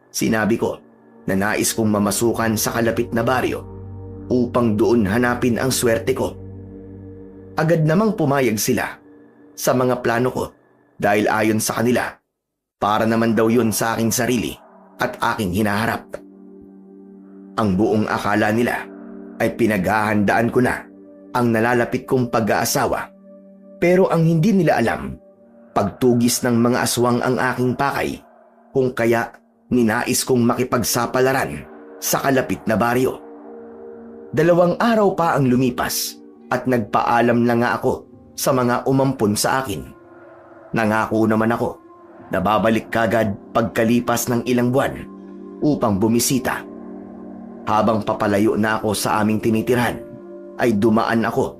[SPEAKER 1] Sinabi ko na nais kong mamasukan sa kalapit na baryo upang doon hanapin ang swerte ko. Agad namang pumayag sila sa mga plano ko dahil ayon sa kanila, para naman daw yun sa aking sarili at aking hinaharap. Ang buong akala nila ay pinaghahandaan ko na ang nalalapit kong pag-aasawa. Pero ang hindi nila alam, pagtugis ng mga aswang ang aking pakay, kung kaya ninais kong makipagsapalaran sa kalapit na baryo. 2 araw pa ang lumipas at nagpaalam na nga ako sa mga umampon sa akin. Nangako naman ako na babalik kagad pagkalipas ng ilang buwan upang bumisita. Habang papalayo na ako sa aming tinitirhan, ay dumaan ako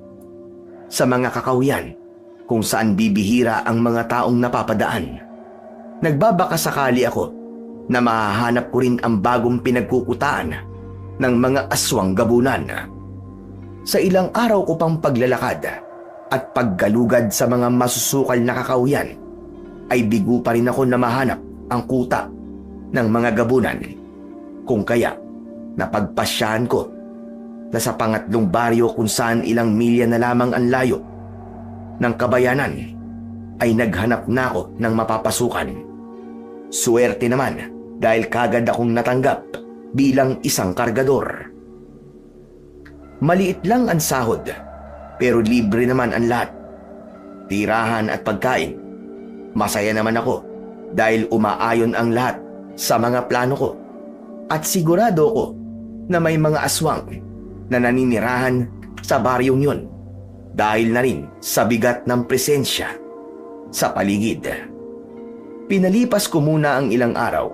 [SPEAKER 1] sa mga kakahuyan kung saan bibihira ang mga taong napapadaan. Nagbabakasakali ako na mahahanap ko rin ang bagong pinagkukutaan ng mga aswang gabunan. Sa ilang araw ko pang paglalakad at paggalugad sa mga masusukal na kakahuyan, ay bigo pa rin ako na mahanap ang kuta ng mga gabunan. Kung kaya, napagpasyahan ko na sa pangatlong baryo kung saan ilang milya na lamang ang layo ng kabayanan, ay naghanap na ako ng mapapasukan. Suwerte naman dahil kagad akong natanggap bilang isang kargador. Maliit lang ang sahod, pero libre naman ang lahat. Tirahan at pagkain. Masaya naman ako dahil umaayon ang lahat sa mga plano ko. At sigurado ko na may mga aswang na naninirahan sa baryong yun dahil na rin sa bigat ng presensya sa paligid. Pinalipas ko muna ang ilang araw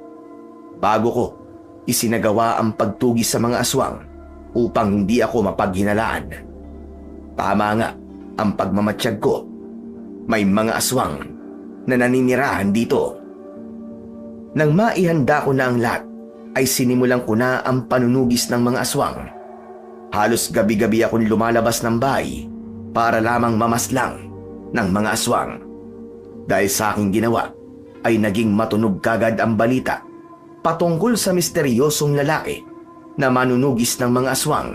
[SPEAKER 1] bago ko isinagawa ang pagtugis sa mga aswang upang hindi ako mapaghinalaan. Tama nga ang pagmamatsyag ko. May mga aswang na naninirahan dito. Nang maihanda ko na ang lahat, ay sinimulan ko na ang panunugis ng mga aswang. Halos gabi-gabi akong lumalabas ng bahay para lamang mamaslang ng mga aswang. Dahil sa aking ginawa, ay naging matunog kagad ang balita patungkol sa misteryosong lalaki na manunugis ng mga aswang.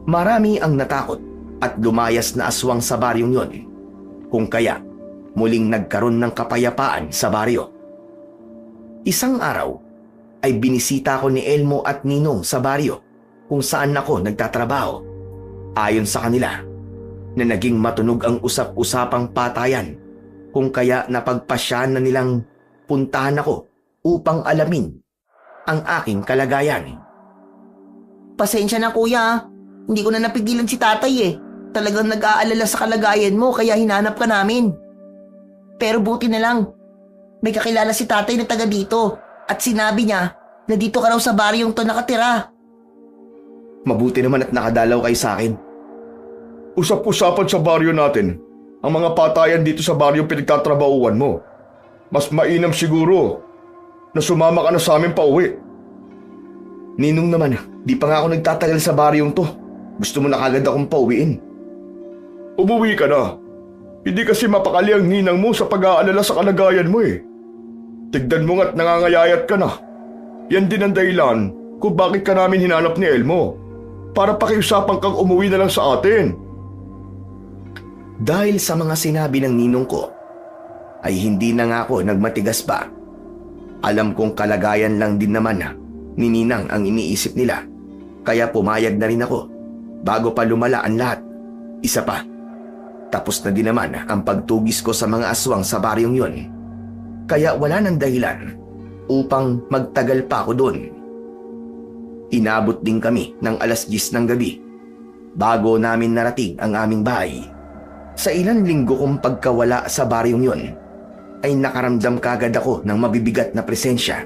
[SPEAKER 1] Marami ang natakot at lumayas na aswang sa baryong yon, kung kaya muling nagkaroon ng kapayapaan sa baryo. Isang araw ay binisita ko ni Elmo at Ninong sa baryo kung saan ako nagtatrabaho. Ayon sa kanila, na naging matunog ang usap-usapang patayan, kung kaya napagpasyahan na nilang puntahan ako upang alamin ang aking kalagayan.
[SPEAKER 4] Pasensya na kuya, hindi ko na napigilan si tatay eh. Talagang nag-aalala sa kalagayan mo kaya hinanap ka namin. Pero buti na lang, may kakilala si tatay na taga dito at sinabi niya na dito ka raw sa baryong to nakatira.
[SPEAKER 1] Mabuti naman at nakadalaw kayo sa akin.
[SPEAKER 2] Usap-usapan sa baryo natin ang mga patayan dito sa baryong pinagtatrabahuan mo. Mas mainam siguro na sumama ka na sa amin pauwi.
[SPEAKER 1] Ninong naman, di pa nga ako nagtatagal sa baryong to. Gusto mo na kagad akong pauwiin.
[SPEAKER 2] Umuwi ka na. Hindi kasi mapakali ang ninang mo sa pag-aalala sa kalagayan mo eh. Tignan mo nga't nangangayayat ka na. Yan din ang dahilan kung bakit ka namin hinanap ni Elmo. Para pakiusapan kang umuwi na lang sa atin.
[SPEAKER 1] Dahil sa mga sinabi ng ninong ko, ay hindi na nga ako nagmatigas pa. Alam kong kalagayan lang din naman ni Ninang ang iniisip nila, kaya pumayag na rin ako bago pa lumala ang lahat. Isa pa, tapos na din naman ang pagtugis ko sa mga aswang sa baryong yon, kaya wala nang dahilan upang magtagal pa ako doon. Inabot din kami ng 10:00 ng gabi bago namin narating ang aming bahay. Sa ilang linggo kong pagkawala sa baryong yon, ay nakaramdam kagad ako ng mabibigat na presensya.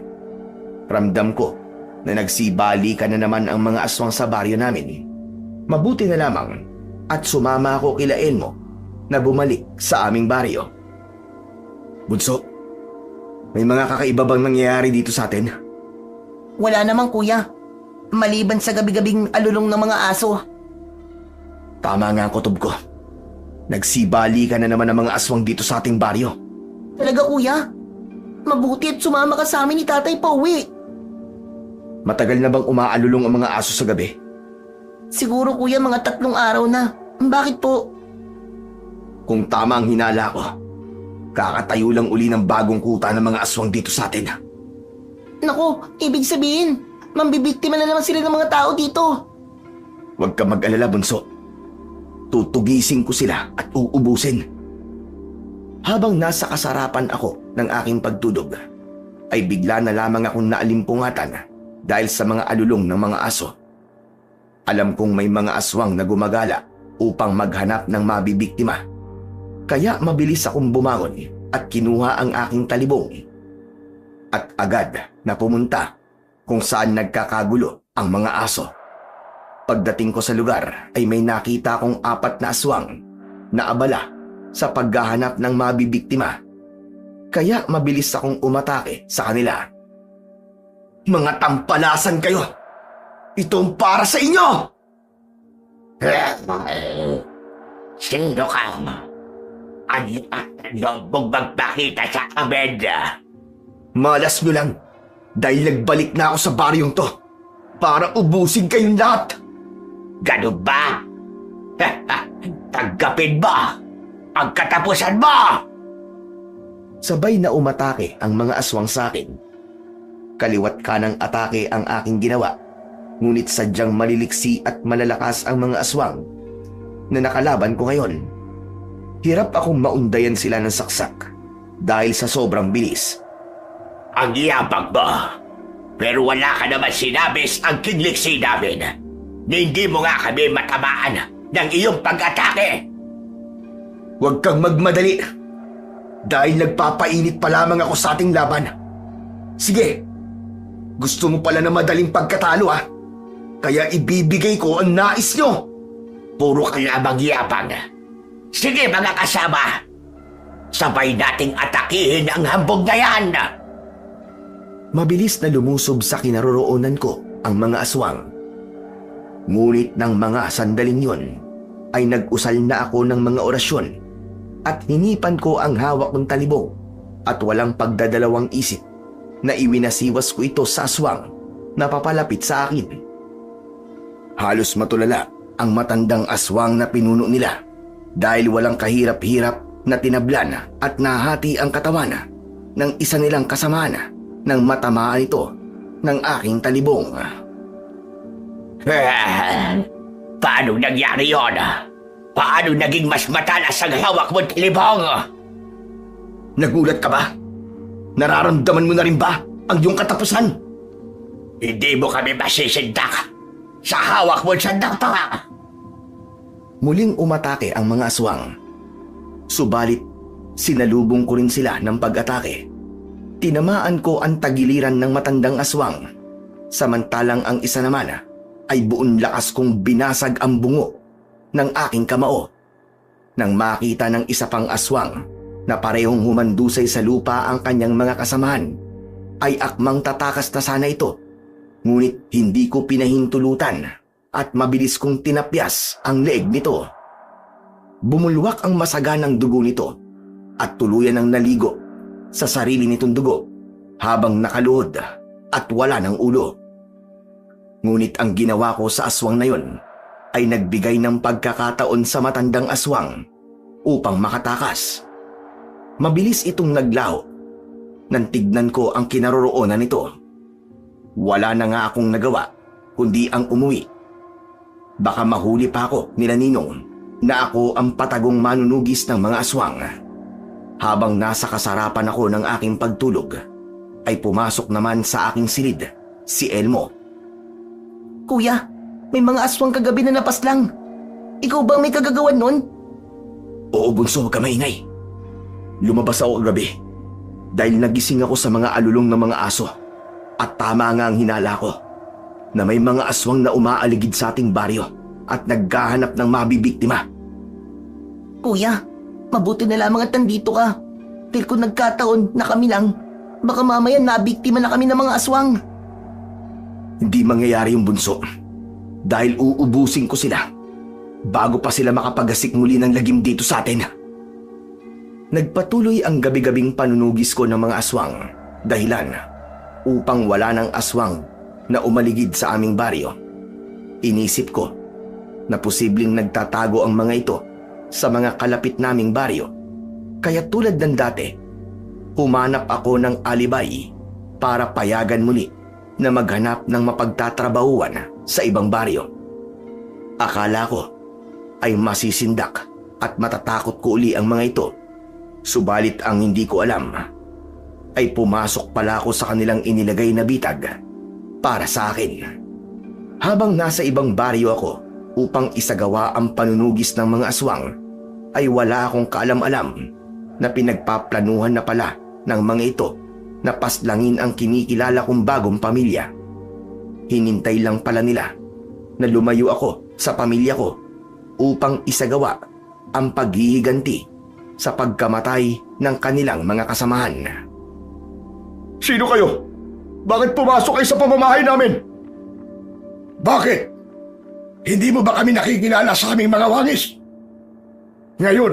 [SPEAKER 1] Ramdam ko na nagsibali ka na naman ang mga aswang sa baryo namin. Mabuti na lamang at sumama ako kila Elmo na bumalik sa aming baryo. Bunso, may mga kakaiba bang nangyayari dito sa atin?
[SPEAKER 4] Wala naman kuya, maliban sa gabi-gabing alulong ng mga aso.
[SPEAKER 1] Tama nga ang kutob ko. Nagsibali ka na naman ng mga aswang dito sa ating baryo.
[SPEAKER 4] Talaga kuya? Mabuti at sumama ka sa amin ni tatay pauwi.
[SPEAKER 1] Matagal na bang umaalulong ang mga aso sa gabi?
[SPEAKER 4] Siguro kuya mga 3 araw na. Bakit po?
[SPEAKER 1] Kung tama ang hinala ko, kakatayo lang uli ng bagong kuta ng mga aswang dito sa atin.
[SPEAKER 4] Naku, ibig sabihin, mambibiktima na naman sila ng mga tao dito.
[SPEAKER 1] Huwag ka mag-alala, bunso. Tutugisin ko sila at uubusin. Habang nasa kasarapan ako ng aking pagtulog, ay bigla na lamang akong naalimpungatan dahil sa mga alulong ng mga aso. Alam kong may mga aswang na gumagala upang maghanap ng mabibiktima. Kaya mabilis akong bumangon at kinuha ang aking talibong. At agad na pumunta kung saan nagkakagulo ang mga aso. Pagdating ko sa lugar ay may nakita akong 4 na aswang na abala sa paghahanap ng mabibiktima. Kaya mabilis akong umatake sa kanila. Mga tampalasan kayo! Itong para sa inyo!
[SPEAKER 5] Sino ka? Ano mong magpakita sa amin?
[SPEAKER 1] Malas nyo lang dahil nagbalik na ako sa baryong to para ubusin kayong lahat.
[SPEAKER 5] Ganun ba? Tanggapin mo ang katapusan mo!
[SPEAKER 1] Sabay na umatake ang mga aswang sa akin. Kaliwat kanang atake ang aking ginawa, ngunit sadyang maliliksi at malalakas ang mga aswang na nakalaban ko ngayon. Hirap akong maundayan sila ng saksak dahil sa sobrang bilis.
[SPEAKER 5] Ang yabang mo, pero wala ka naman sinabis ang kinliksi namin. Hindi mo nga kami matamaan ng iyong pag-atake.
[SPEAKER 1] Huwag kang magmadali dahil nagpapainit pa lamang ako sa ating laban. Sige, gusto mo pala na madaling pagkatalo kaya ibibigay ko ang nais nyo.
[SPEAKER 5] Puro ka lamang yabang. Sige mga kasama, sabay nating atakihin ang hambog na yan.
[SPEAKER 1] Mabilis na lumusob sa kinaroroonan ko ang mga aswang. Ngunit ng mga sandaling yon ay nag-usal na ako ng mga orasyon at hinipan ko ang hawak kong talibong at walang pagdadalawang isip na iwinasiwas ko ito sa aswang na papalapit sa akin. Halos matulala ang matandang aswang na pinuno nila dahil walang kahirap-hirap na tinablan at nahati ang katawan ng isa nilang kasamahan nang matamaan ito ng aking talibong.
[SPEAKER 5] Paano nangyari yon? Paano naging mas matalas ang hawak mo, talibong?
[SPEAKER 1] Nagulat ka ba? Nararamdaman mo na rin ba ang iyong katapusan?
[SPEAKER 5] Hindi mo kami masisindak sa hawak mo sa dapa.
[SPEAKER 1] Muling umatake ang mga aswang. Subalit, sinalubong ko rin sila ng pag-atake. Tinamaan ko ang tagiliran ng matandang aswang, samantalang ang isa naman ay buong lakas kong binasag ang bungo ng aking kamao. Nang makita ng isa pang aswang na parehong humandusay sa lupa ang kanyang mga kasamahan, ay akmang tatakas na sana ito. Ngunit hindi ko pinahintulutan at mabilis kong tinapyas ang leeg nito. Bumulwak ang masaganang dugo nito at tuluyan ang naligo sa sarili nitong dugo habang nakaluhod at wala ng ulo. Ngunit ang ginawa ko sa aswang na yon ay nagbigay ng pagkakataon sa matandang aswang upang makatakas. Mabilis itong naglaho nang tignan ko ang kinaroroonan nito. Wala na nga akong nagawa kundi ang umuwi. Baka mahuli pa ako nila Ninong na ako ang patagong manunugis ng mga aswang. Habang nasa kasarapan ako ng aking pagtulog, ay pumasok naman sa aking silid si Elmo.
[SPEAKER 4] Kuya, may mga aswang kagabi na napaslang. Ikaw ba may kagagawan nun?
[SPEAKER 1] Oo bunso, huwag ka maingay. Lumabas ako kagabi dahil nagising ako sa mga alulong ng mga aso. At tama nga ang hinala ko na may mga aswang na umaaligid sa ating baryo at naghahanap ng mabibiktima.
[SPEAKER 4] Kuya, mabuti na lamang at nandito ka. Dahil kung nagkataon na kami lang, baka mamaya nabiktima na kami ng mga aswang.
[SPEAKER 1] Hindi mangyayari yung bunso dahil uubusin ko sila bago pa sila makapagasik muli ng lagim dito sa atin. Nagpatuloy ang gabi-gabing panunugis ko ng mga aswang dahilan upang wala ng aswang na umaligid sa aming baryo. Inisip ko na posibleng nagtatago ang mga ito sa mga kalapit naming baryo. Kaya tulad ng dati, humanap ako ng alibay para payagan muli na maghanap ng mapagtatrabahuan sa ibang baryo. Akala ko ay masisindak at matatakot ko uli ang mga ito. Subalit ang hindi ko alam ay pumasok pala ako sa kanilang inilagay na bitag para sa akin. Habang nasa ibang baryo ako upang isagawa ang panunugis ng mga aswang, ay wala akong kaalam-alam na pinagpaplanuhan na pala ng mga ito na paslangin ang kinikilala kong bagong pamilya. Hinintay lang pala nila na lumayo ako sa pamilya ko upang isagawa ang paghihiganti sa pagkamatay ng kanilang mga kasamahan.
[SPEAKER 2] Sino kayo? Bakit pumasok kayo sa pamamahay namin? Bakit? Hindi mo ba kami nakikilala sa aming mga wangis? Ngayon,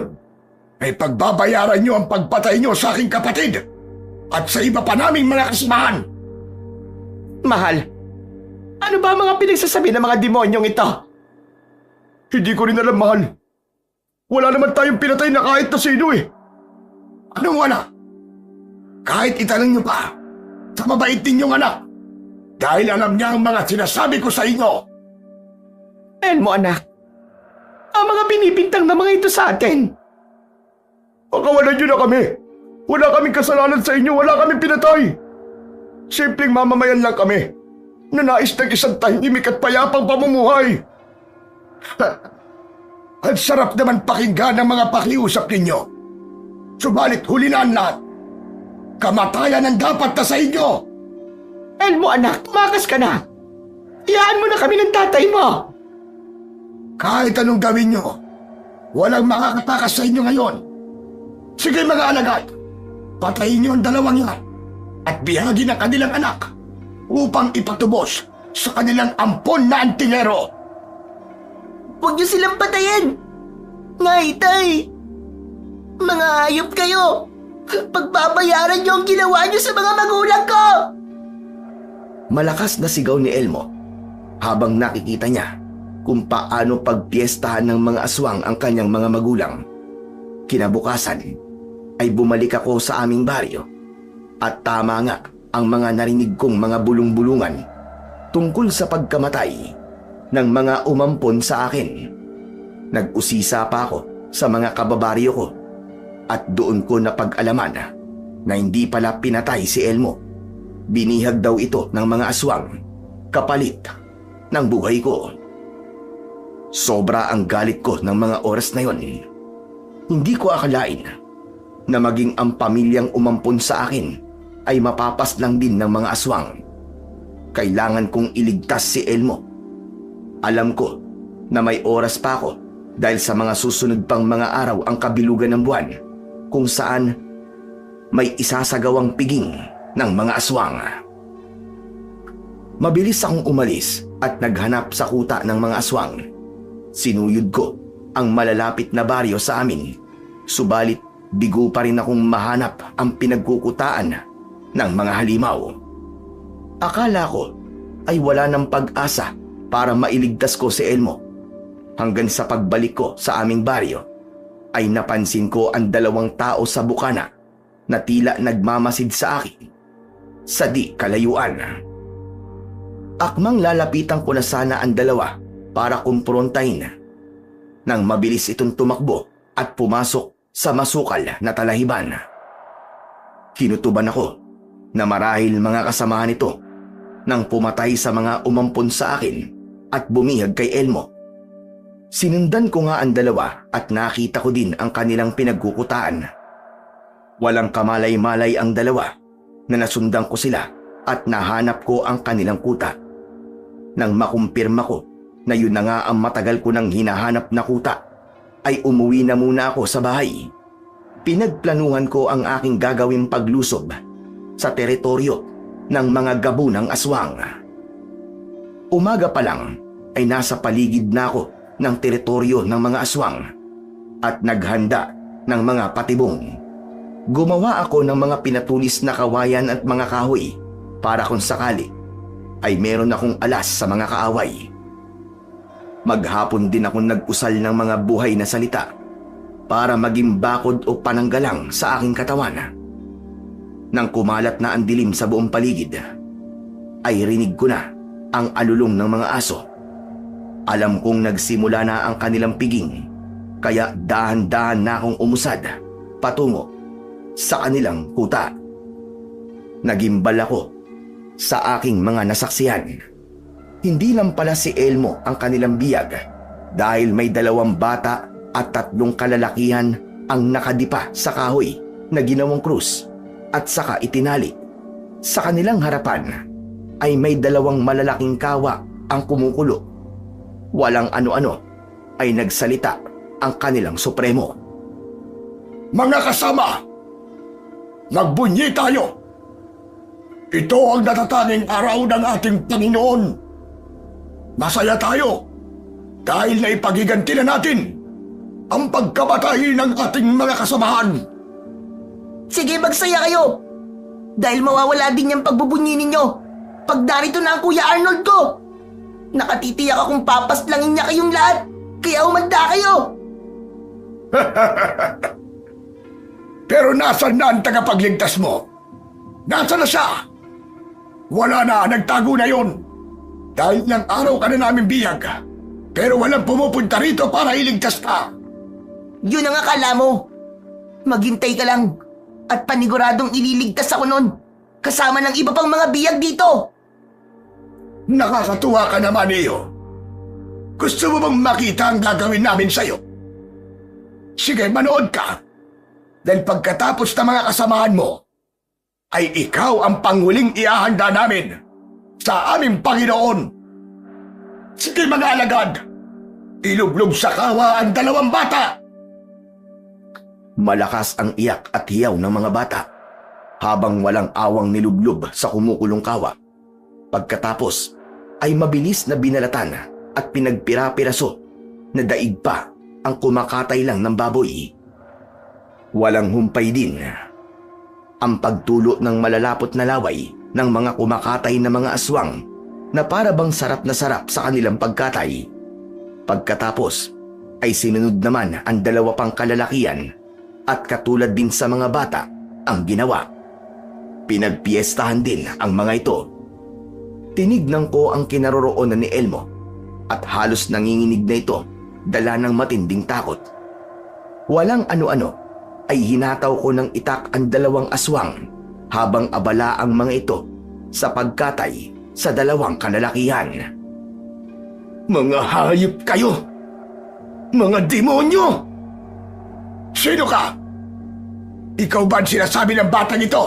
[SPEAKER 2] ay pagbabayaran nyo ang pagpatay nyo sa aking kapatid at sa iba pa naming mga kasamahan.
[SPEAKER 3] Mahal, ano ba ang mga pinagsasabi ng mga demonyong ito?
[SPEAKER 2] Hindi ko rin alam, mahal. Wala naman tayong pinatay na kahit na sino eh. Ano wala? Kahit itanong nyo pa sa mabait ninyong anak, dahil alam niya ang mga sinasabi ko sa inyo.
[SPEAKER 3] Elmo anak, ang mga binibintang na mga ito sa atin.
[SPEAKER 2] Pakawalan nyo na kami. Wala kaming kasalanan sa inyo, wala kaming pinatay. Simpleng mamamayan lang kami na nais ng isang tahimik at payapang pamumuhay. Ang sarap naman pakinggan ng mga pakiusap ninyo. Subalit huli na ang lahat. Kamatayan ang dapat na sa inyo.
[SPEAKER 3] Elmo anak, tumakas ka na. Iyaan mo na kami ng tatay mo.
[SPEAKER 2] Kahit anong gawin nyo, walang makakatakas sa inyo ngayon. Sige mga alagad, patayin nyo ang dalawang yan at bihagin ang kanilang anak upang ipatubos sa kanilang ampon na antingero.
[SPEAKER 4] Huwag niyo silang patayin! Ngay, tay! Mga hayop kayo! Pagbabayaran niyo ang ginawa niyo sa mga magulang ko!
[SPEAKER 1] Malakas na sigaw ni Elmo habang nakikita niya kung paano pagpiestahan ng mga aswang ang kanyang mga magulang. Kinabukasan ay bumalik ako sa aming baryo at tama nga ang mga narinig kong mga bulong-bulungan tungkol sa pagkamatay ng mga umampon sa akin. Nag-usisa pa ako sa mga kababaryo ko at doon ko napag-alaman na hindi pala pinatay si Elmo. Binihag daw ito ng mga aswang kapalit ng buhay ko. Sobra ang galit ko ng mga oras na yon. Hindi ko akalain na maging ang pamilyang umampon sa akin ay mapapaslang din ng mga aswang. Kailangan kong iligtas si Elmo. Alam ko na may oras pa ako dahil sa mga susunod pang mga araw ang kabilugan ng buwan kung saan may isasagawang piging ng mga aswang. Mabilis akong umalis at naghanap sa kuta ng mga aswang. Sinuyod ko ang malalapit na baryo sa amin, subalit bigo pa rin akong mahanap ang pinagkukutaan ng mga halimaw. Akala ko ay wala ng pag-asa para mailigtas ko si Elmo. Hanggang sa pagbalik ko sa aming baryo, ay napansin ko ang 2 tao sa bukana na tila nagmamasid sa akin sa di kalayuan. Akmang lalapitan ko na sana ang 2 para kumprontahin nang mabilis itong tumakbo at pumasok sa masukal na talahiban. Kinutuban ako na marahil mga kasamahan nito nang pumatay sa mga umampon sa akin at bumihag kay Elmo. Sinundan ko nga ang 2 at nakita ko din ang kanilang pinagkukutaan. Walang kamalay-malay ang 2 na nasundan ko sila at nahanap ko ang kanilang kuta. Nang makumpirma ko na yun na nga ang matagal ko nang hinahanap na kuta, ay umuwi na muna ako sa bahay. Pinagplanuhan ko ang aking gagawing paglusob sa teritoryo ng mga gabunang aswang. Umaga pa lang ay nasa paligid na ako ng teritoryo ng mga aswang at naghanda ng mga patibong. Gumawa ako ng mga pinatulis na kawayan at mga kahoy para kung sakali ay meron akong alas sa mga kaaway. Maghapon din akong nag-usal ng mga buhay na salita para maging bakod o pananggalang sa aking katawan. Nang kumalat na ang dilim sa buong paligid, ay rinig ko na ang alulong ng mga aso. Alam kong nagsimula na ang kanilang piging, kaya dahan-dahan na akong umusad patungo sa kanilang kuta. Nagimbal ako sa aking mga nasaksihan. Hindi lang pala si Elmo ang kanilang biyag dahil may 2 bata at 3 kalalakihan ang nakadipa sa kahoy na ginawang krus at saka itinali. Sa kanilang harapan ay may 2 malalaking kawa ang kumukulo. Walang ano-ano ay nagsalita ang kanilang supremo.
[SPEAKER 2] Mga kasama, magbunyi tayo! Ito ang natatanging araw ng ating Panginoon. Masaya tayo dahil naipagiganti na natin ang pagkamatay ng ating mga kasamahan.
[SPEAKER 4] Sige, magsaya kayo! Dahil mawawala din yung pagbubunyi ninyo pag darito na ang Kuya Arnold ko! Nakatitiyak akong papaslangin niya kayong lahat, kaya umanda kayo!
[SPEAKER 2] Pero nasan na ang tagapagligtas mo? Nasaan na siya? Wala na, nagtago na yun. Dahil ng araw ka na namin biyag, pero walang pumupunta rito para iligtas ka.
[SPEAKER 4] Yun ang akala mo. Maghintay ka lang at paniguradong ililigtas ako nun, kasama ng iba pang mga biyag dito.
[SPEAKER 2] Nakakatuwa ka naman, Iyo. Gusto mo bang makita ang gagawin namin sa'yo? Sige, manood ka. Dahil pagkatapos ng mga kasamahan mo, ay ikaw ang panghuling iahanda namin sa aming Panginoon. Sige mga alagad, ilublob sa kawa ang 2 bata.
[SPEAKER 1] Malakas ang iyak at hiyaw ng mga bata habang walang awang nilublob sa kumukulong kawa. Pagkatapos ay mabilis na binalatan at pinagpira-piraso na daig pa ang kumakatay lang ng baboy. Walang humpay din ang pagtulo ng malalapot na laway ng mga kumakatay na mga aswang na para bang sarap na sarap sa kanilang pagkatay. Pagkatapos ay sinunod naman ang dalawa pang kalalakian at katulad din sa mga bata ang ginawa. Pinagpiestahan din ang mga ito. Tinignan ko ang kinaroroonan ni Elmo at halos nanginginig na ito dala ng matinding takot. Walang ano-ano ay hinataw ko ng itak ang dalawang aswang habang abala ang mga ito sa pagkatay sa dalawang kalalakihan.
[SPEAKER 2] Mga hayop kayo! Mga demonyo! Sino ka? Ikaw ba ang sinasabi ng batang ito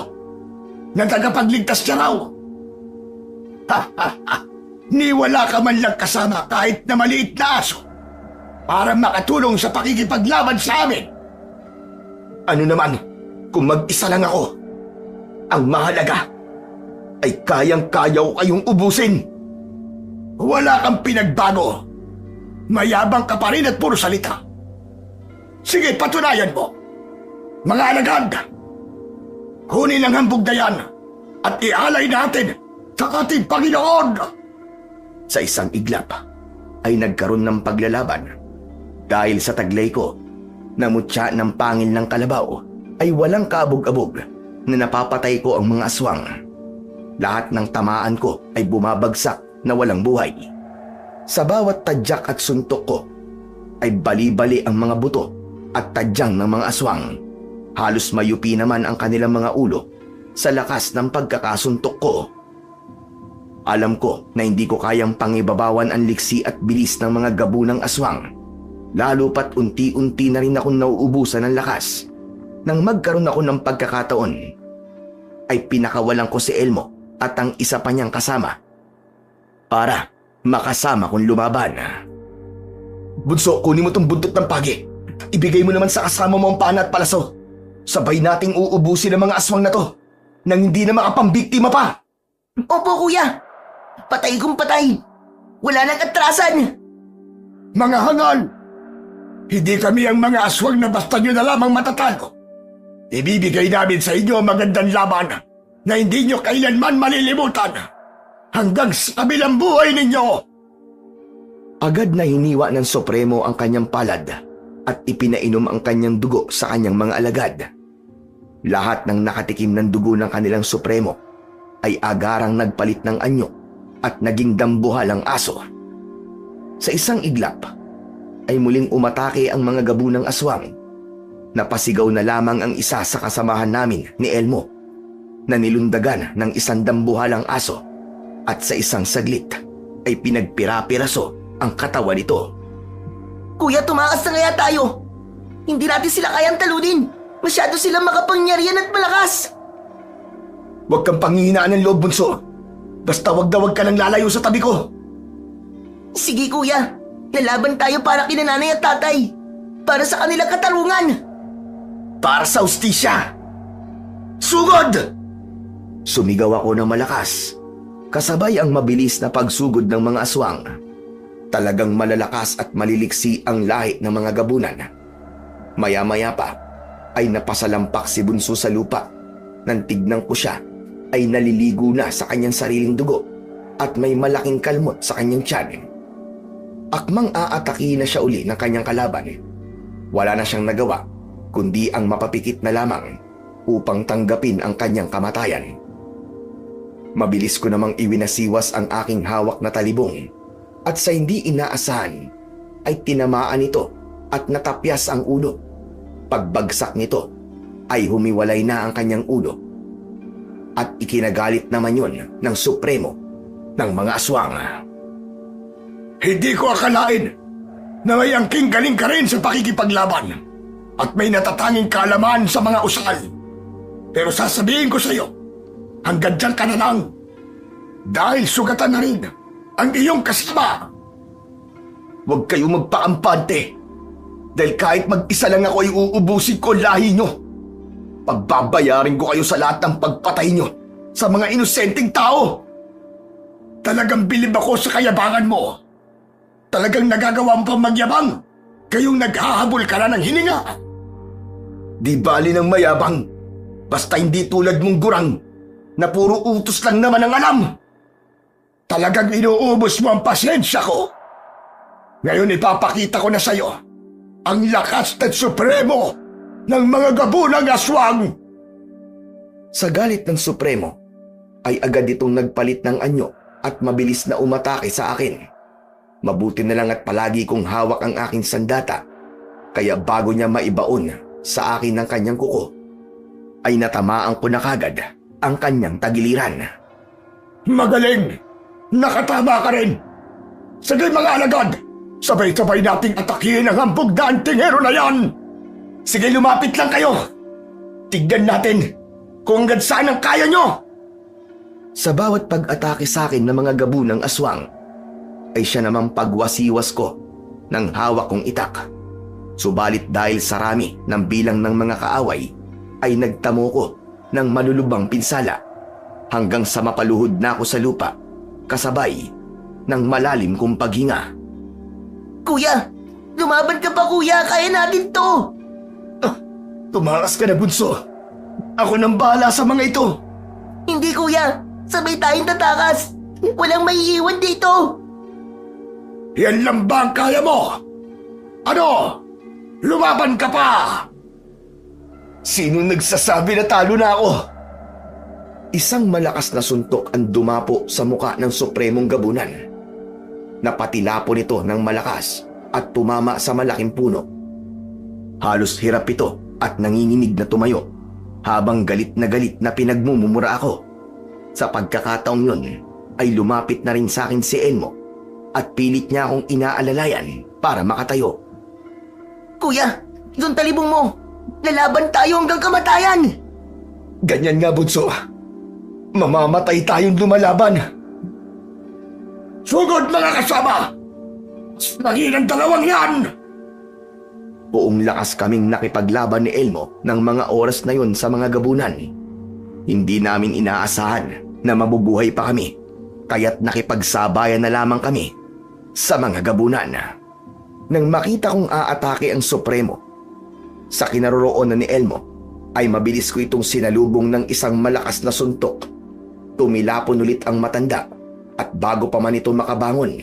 [SPEAKER 2] na tagapagligtas niya raw? Ni wala ka man lang kasama kahit na maliit na aso para makatulong sa pakikipaglaban sa amin.
[SPEAKER 1] Ano naman kung mag-isa lang ako? Ang mahalaga ay kayang-kaya ko kayong ubusin.
[SPEAKER 2] Wala kang pinagbago. Mayabang ka pa rin at puro salita. Sige, patunayan mo. Mga alagad, kunin ang hambog na yan at ialay natin sa ating Panginoon.
[SPEAKER 1] Sa isang iglap ay nagkaroon ng paglalaban. Dahil sa taglay ko, namutya ng pangil ng kalabaw ay walang kaabog-abog na napapatay ko ang mga aswang. Lahat ng tamaan ko ay bumabagsak na walang buhay. Sa bawat tadyak at suntok ko ay bali-bali ang mga buto at tadyang ng mga aswang. Halos mayupi naman ang kanilang mga ulo sa lakas ng pagkakasuntok ko. Alam ko na hindi ko kayang pangibabawan ang liksi at bilis ng mga gabunang aswang. Lalo pat unti-unti na rin akong nauubusan ng lakas. Nang magkaroon ako ng pagkakataon, ay pinakawalan ko si Elmo at ang isa pa niyang kasama para makasama kong lumaban.
[SPEAKER 2] Bunso, kunin mo tong buntot ng pagi. Ibigay mo naman sa kasama mo ang pana at palaso. Sabay nating uubusin ang mga aswang na to nang hindi na makapambiktima pa.
[SPEAKER 4] Opo, kuya. Patay kong patay. Wala nang atrasan.
[SPEAKER 2] Mga hangal! Hindi kami ang mga aswang na basta nyo na lamang matatalo. Ibibigay namin sa inyo ang magandang laban na hindi nyo kailanman malilimutan hanggang sa kabilang buhay ninyo.
[SPEAKER 1] Agad na hiniwa ng Supremo ang kanyang palad at ipinainom ang kanyang dugo sa kanyang mga alagad. Lahat ng nakatikim ng dugo ng kanilang Supremo ay agarang nagpalit ng anyo at naging dambuhalang aso. Sa isang iglap ay muling umatake ang mga gabunang aswang. Napasigaw na lamang ang isa sa kasamahan namin ni Elmo na nilundagan ng isang dambuhalang aso at sa isang saglit ay pinagpira-piraso ang katawan nito.
[SPEAKER 4] Kuya, tumakas na kaya tayo. Hindi natin sila kayang talunin. Masyado silang makapangyarihan at malakas.
[SPEAKER 2] Huwag kang panghihinaan ng loob, bunso. Basta wag na wag ka lang lalayo sa tabi ko.
[SPEAKER 4] Sige, kuya. Lalaban tayo para kina nanay at tatay. Para sa kanilang katarungan.
[SPEAKER 2] Para sa ustisya. Sugod!
[SPEAKER 1] Sumigaw ako ng malakas, kasabay ang mabilis na pagsugod ng mga aswang. Talagang malalakas at maliliksi ang lahi ng mga gabunan. Maya-maya pa ay napasalampak si Bunso sa lupa. Nang tignan ko siya ay naliligo na sa kanyang sariling dugo at may malaking kalmot sa kanyang tiyan. Akmang aataki na siya uli ng kanyang kalaban. Wala na siyang nagawa kundi ang mapapikit na lamang upang tanggapin ang kanyang kamatayan. Mabilis ko namang iwinasiwas ang aking hawak na talibong at sa hindi inaasahan ay tinamaan ito at natapyas ang ulo. Pagbagsak nito ay humiwalay na ang kanyang ulo at ikinagalit naman yon ng Supremo ng mga aswang.
[SPEAKER 2] Hindi ko akalain na may angking galing ka rin sa pakikipaglaban at may natatanging kaalaman sa mga usal. Pero sasabihin ko sa iyo, hanggang dyan ka na lang dahil sugatan na rin ang iyong kasama.
[SPEAKER 1] Huwag kayo magpaampante dahil kahit mag-isa lang ako ay uubusin ko lahi nyo. Pagbabayarin ko kayo sa lahat ng pagpatay nyo sa mga inosenteng tao.
[SPEAKER 2] Talagang bilib ako sa kayabangan mo. Talagang nagagawa mo pang magyabang. Kayong naghahabol ka na ng hininga.
[SPEAKER 1] Di bali ng mayabang, basta hindi tulad mong gurang na puro utos lang naman ang alam.
[SPEAKER 2] Talagang inuubos mo ang pasensya ko. Ngayon ipapakita ko na sa'yo ang lakas at supremo ng mga gabunang aswang.
[SPEAKER 1] Sa galit ng Supremo, ay agad itong nagpalit ng anyo at mabilis na umatake sa akin. Mabuti na lang at palagi kong hawak ang aking sandata, kaya bago niya maibaon sa akin ng kanyang kuko, ay natamaan ko na kagad ang kanyang tagiliran.
[SPEAKER 2] Magaling! Nakatama ka rin! Sige mga alagad! Sabay-sabay nating atakihin ang hambog na antingero na yan! Sige, lumapit lang kayo! Tignan natin kung hanggang saan ang kaya nyo!
[SPEAKER 1] Sa bawat pag-atake sa akin ng mga gabunang aswang, ay siya namang pagwasiwas ko ng hawak kong itak. Subalit dahil sa rami ng bilang ng mga kaaway, ay nagtamo ko ng malulubang pinsala hanggang sa mapaluhod na ako sa lupa, kasabay ng malalim kong paghinga.
[SPEAKER 4] Kuya! Lumaban ka pa, kuya! Kaya natin to!
[SPEAKER 2] Tumakas ka na, bunso! Ako nang bahala sa mga ito!
[SPEAKER 4] Hindi, kuya! Sabay tayong tatakas! Walang maiiwan dito!
[SPEAKER 2] Yan lang ba ang kaya mo? Ano? Lumaban ka pa!
[SPEAKER 1] Sino nagsasabi na talo na ako? Isang malakas na suntok ang dumapo sa muka ng Supremong Gabunan. Napatilapo nito ng malakas at tumama sa malaking puno. Halos hirap ito at nanginginig na tumayo habang galit na pinagmumura ako. Sa pagkakataong yun ay lumapit na rin sa akin si Elmo at pilit niya akong inaalalayan para makatayo.
[SPEAKER 4] Kuya! Doon talibong mo! Lalaban tayo hanggang kamatayan!
[SPEAKER 2] Ganyan nga, bunso. Mamamatay tayong lumalaban. Sugod, mga kasama! Lagi ng dalawang yan!
[SPEAKER 1] Buong lakas kaming nakipaglaban ni Elmo ng mga oras na yon sa mga gabunan. Hindi namin inaasahan na mabubuhay pa kami, kaya't nakipagsabayan na lamang kami sa mga gabunan. Nang makita kong aatake ang Supremo, sa kinaroroonan ni Elmo, ay mabilis ko itong sinalubong ng isang malakas na suntok. Tumilapon ulit ang matanda at bago pa man ito makabangon,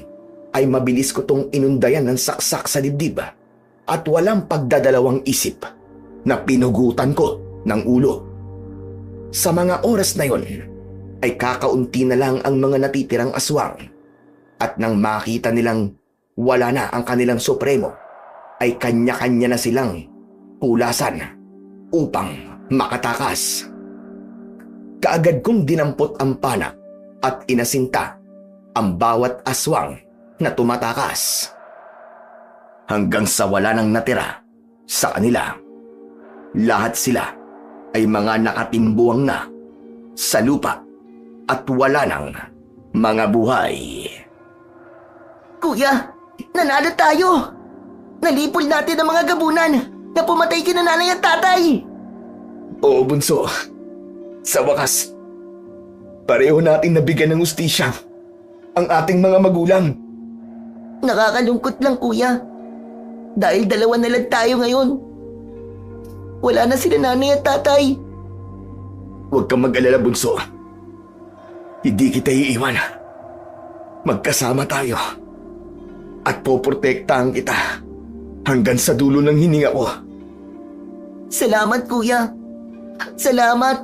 [SPEAKER 1] ay mabilis ko itong inundayan ng saksak sa dibdib at walang pagdadalawang isip na pinugutan ko ng ulo. Sa mga oras na yon, ay kakaunti na lang ang mga natitirang aswang at nang makita nilang wala na ang kanilang Supremo, ay kanya-kanya na silang pulasan upang makatakas. Kaagad kong dinampot ang pana at inasinta ang bawat aswang na tumatakas. Hanggang sa wala nang natira sa kanila. Lahat sila ay mga nakatimbuang na sa lupa at wala nang mga buhay.
[SPEAKER 4] Kuya! Nanalo tayo! Nalipol natin ang mga gabunan na pumatay kina nanay at tatay!
[SPEAKER 1] Oo, bunso. Sa wakas, pareho nating nabigyan ng ustisya ang ating mga magulang.
[SPEAKER 4] Nakakalungkot lang, kuya. Dahil dalawa na lang tayo ngayon. Wala na sila nanay at tatay.
[SPEAKER 1] Huwag kang mag-alala, bunso. Hindi kita iiwan. Magkasama tayo. At poprotektahan kita hanggang sa dulo ng hininga ko.
[SPEAKER 4] Salamat, kuya. Salamat.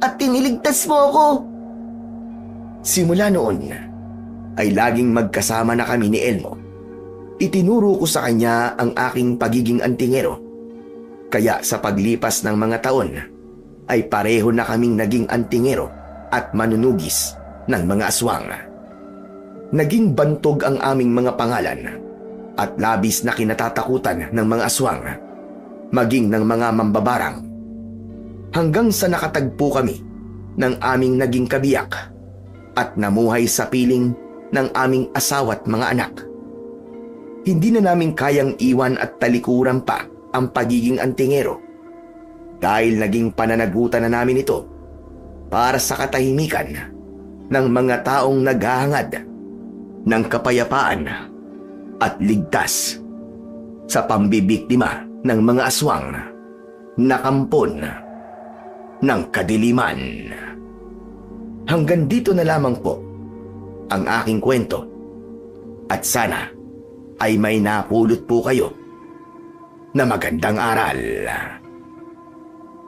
[SPEAKER 4] At tiniligtas mo ako.
[SPEAKER 1] Simula noon, ay laging magkasama na kami ni Elmo. Itinuro ko sa kanya ang aking pagiging antingero. Kaya sa paglipas ng mga taon, ay pareho na kaming naging antingero at manunugis ng mga aswang. Naging bantog ang aming mga pangalan at labis na kinatatakutan ng mga aswang, maging ng mga mambabarang. Hanggang sa nakatagpo kami ng aming naging kabiyak at namuhay sa piling ng aming asawa't mga anak. Hindi na namin kayang iwan at talikuran pa ang pagiging antingero dahil naging pananagutan na namin ito para sa katahimikan ng mga taong naghahangad ng kapayapaan at ligtas sa pambibiktima ng mga aswang na kampon ng kadiliman. Hanggang dito na lamang po ang aking kwento at sana ay may napulot po kayo na magandang aral.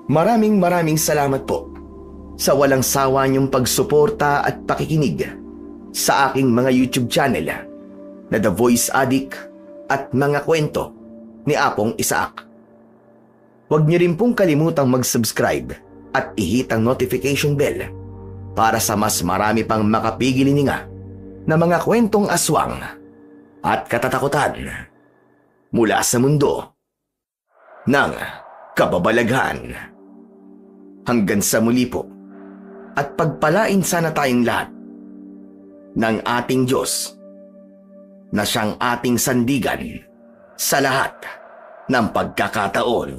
[SPEAKER 1] Maraming salamat po sa walang sawa niyong pagsuporta at pakikinig sa aking mga YouTube channel na The Voice Addict at Mga Kwento ni Apong Isaac. Huwag niyo rin pong kalimutang mag-subscribe at i-hit ang notification bell para sa mas marami pang makapigil-hininga na mga kwentong aswang at katatakutan mula sa mundo ng kababalaghan. Hanggang sa muli po, at pagpalain sana tayong lahat ng ating Diyos na siyang ating sandigan sa lahat ng pagkakataon.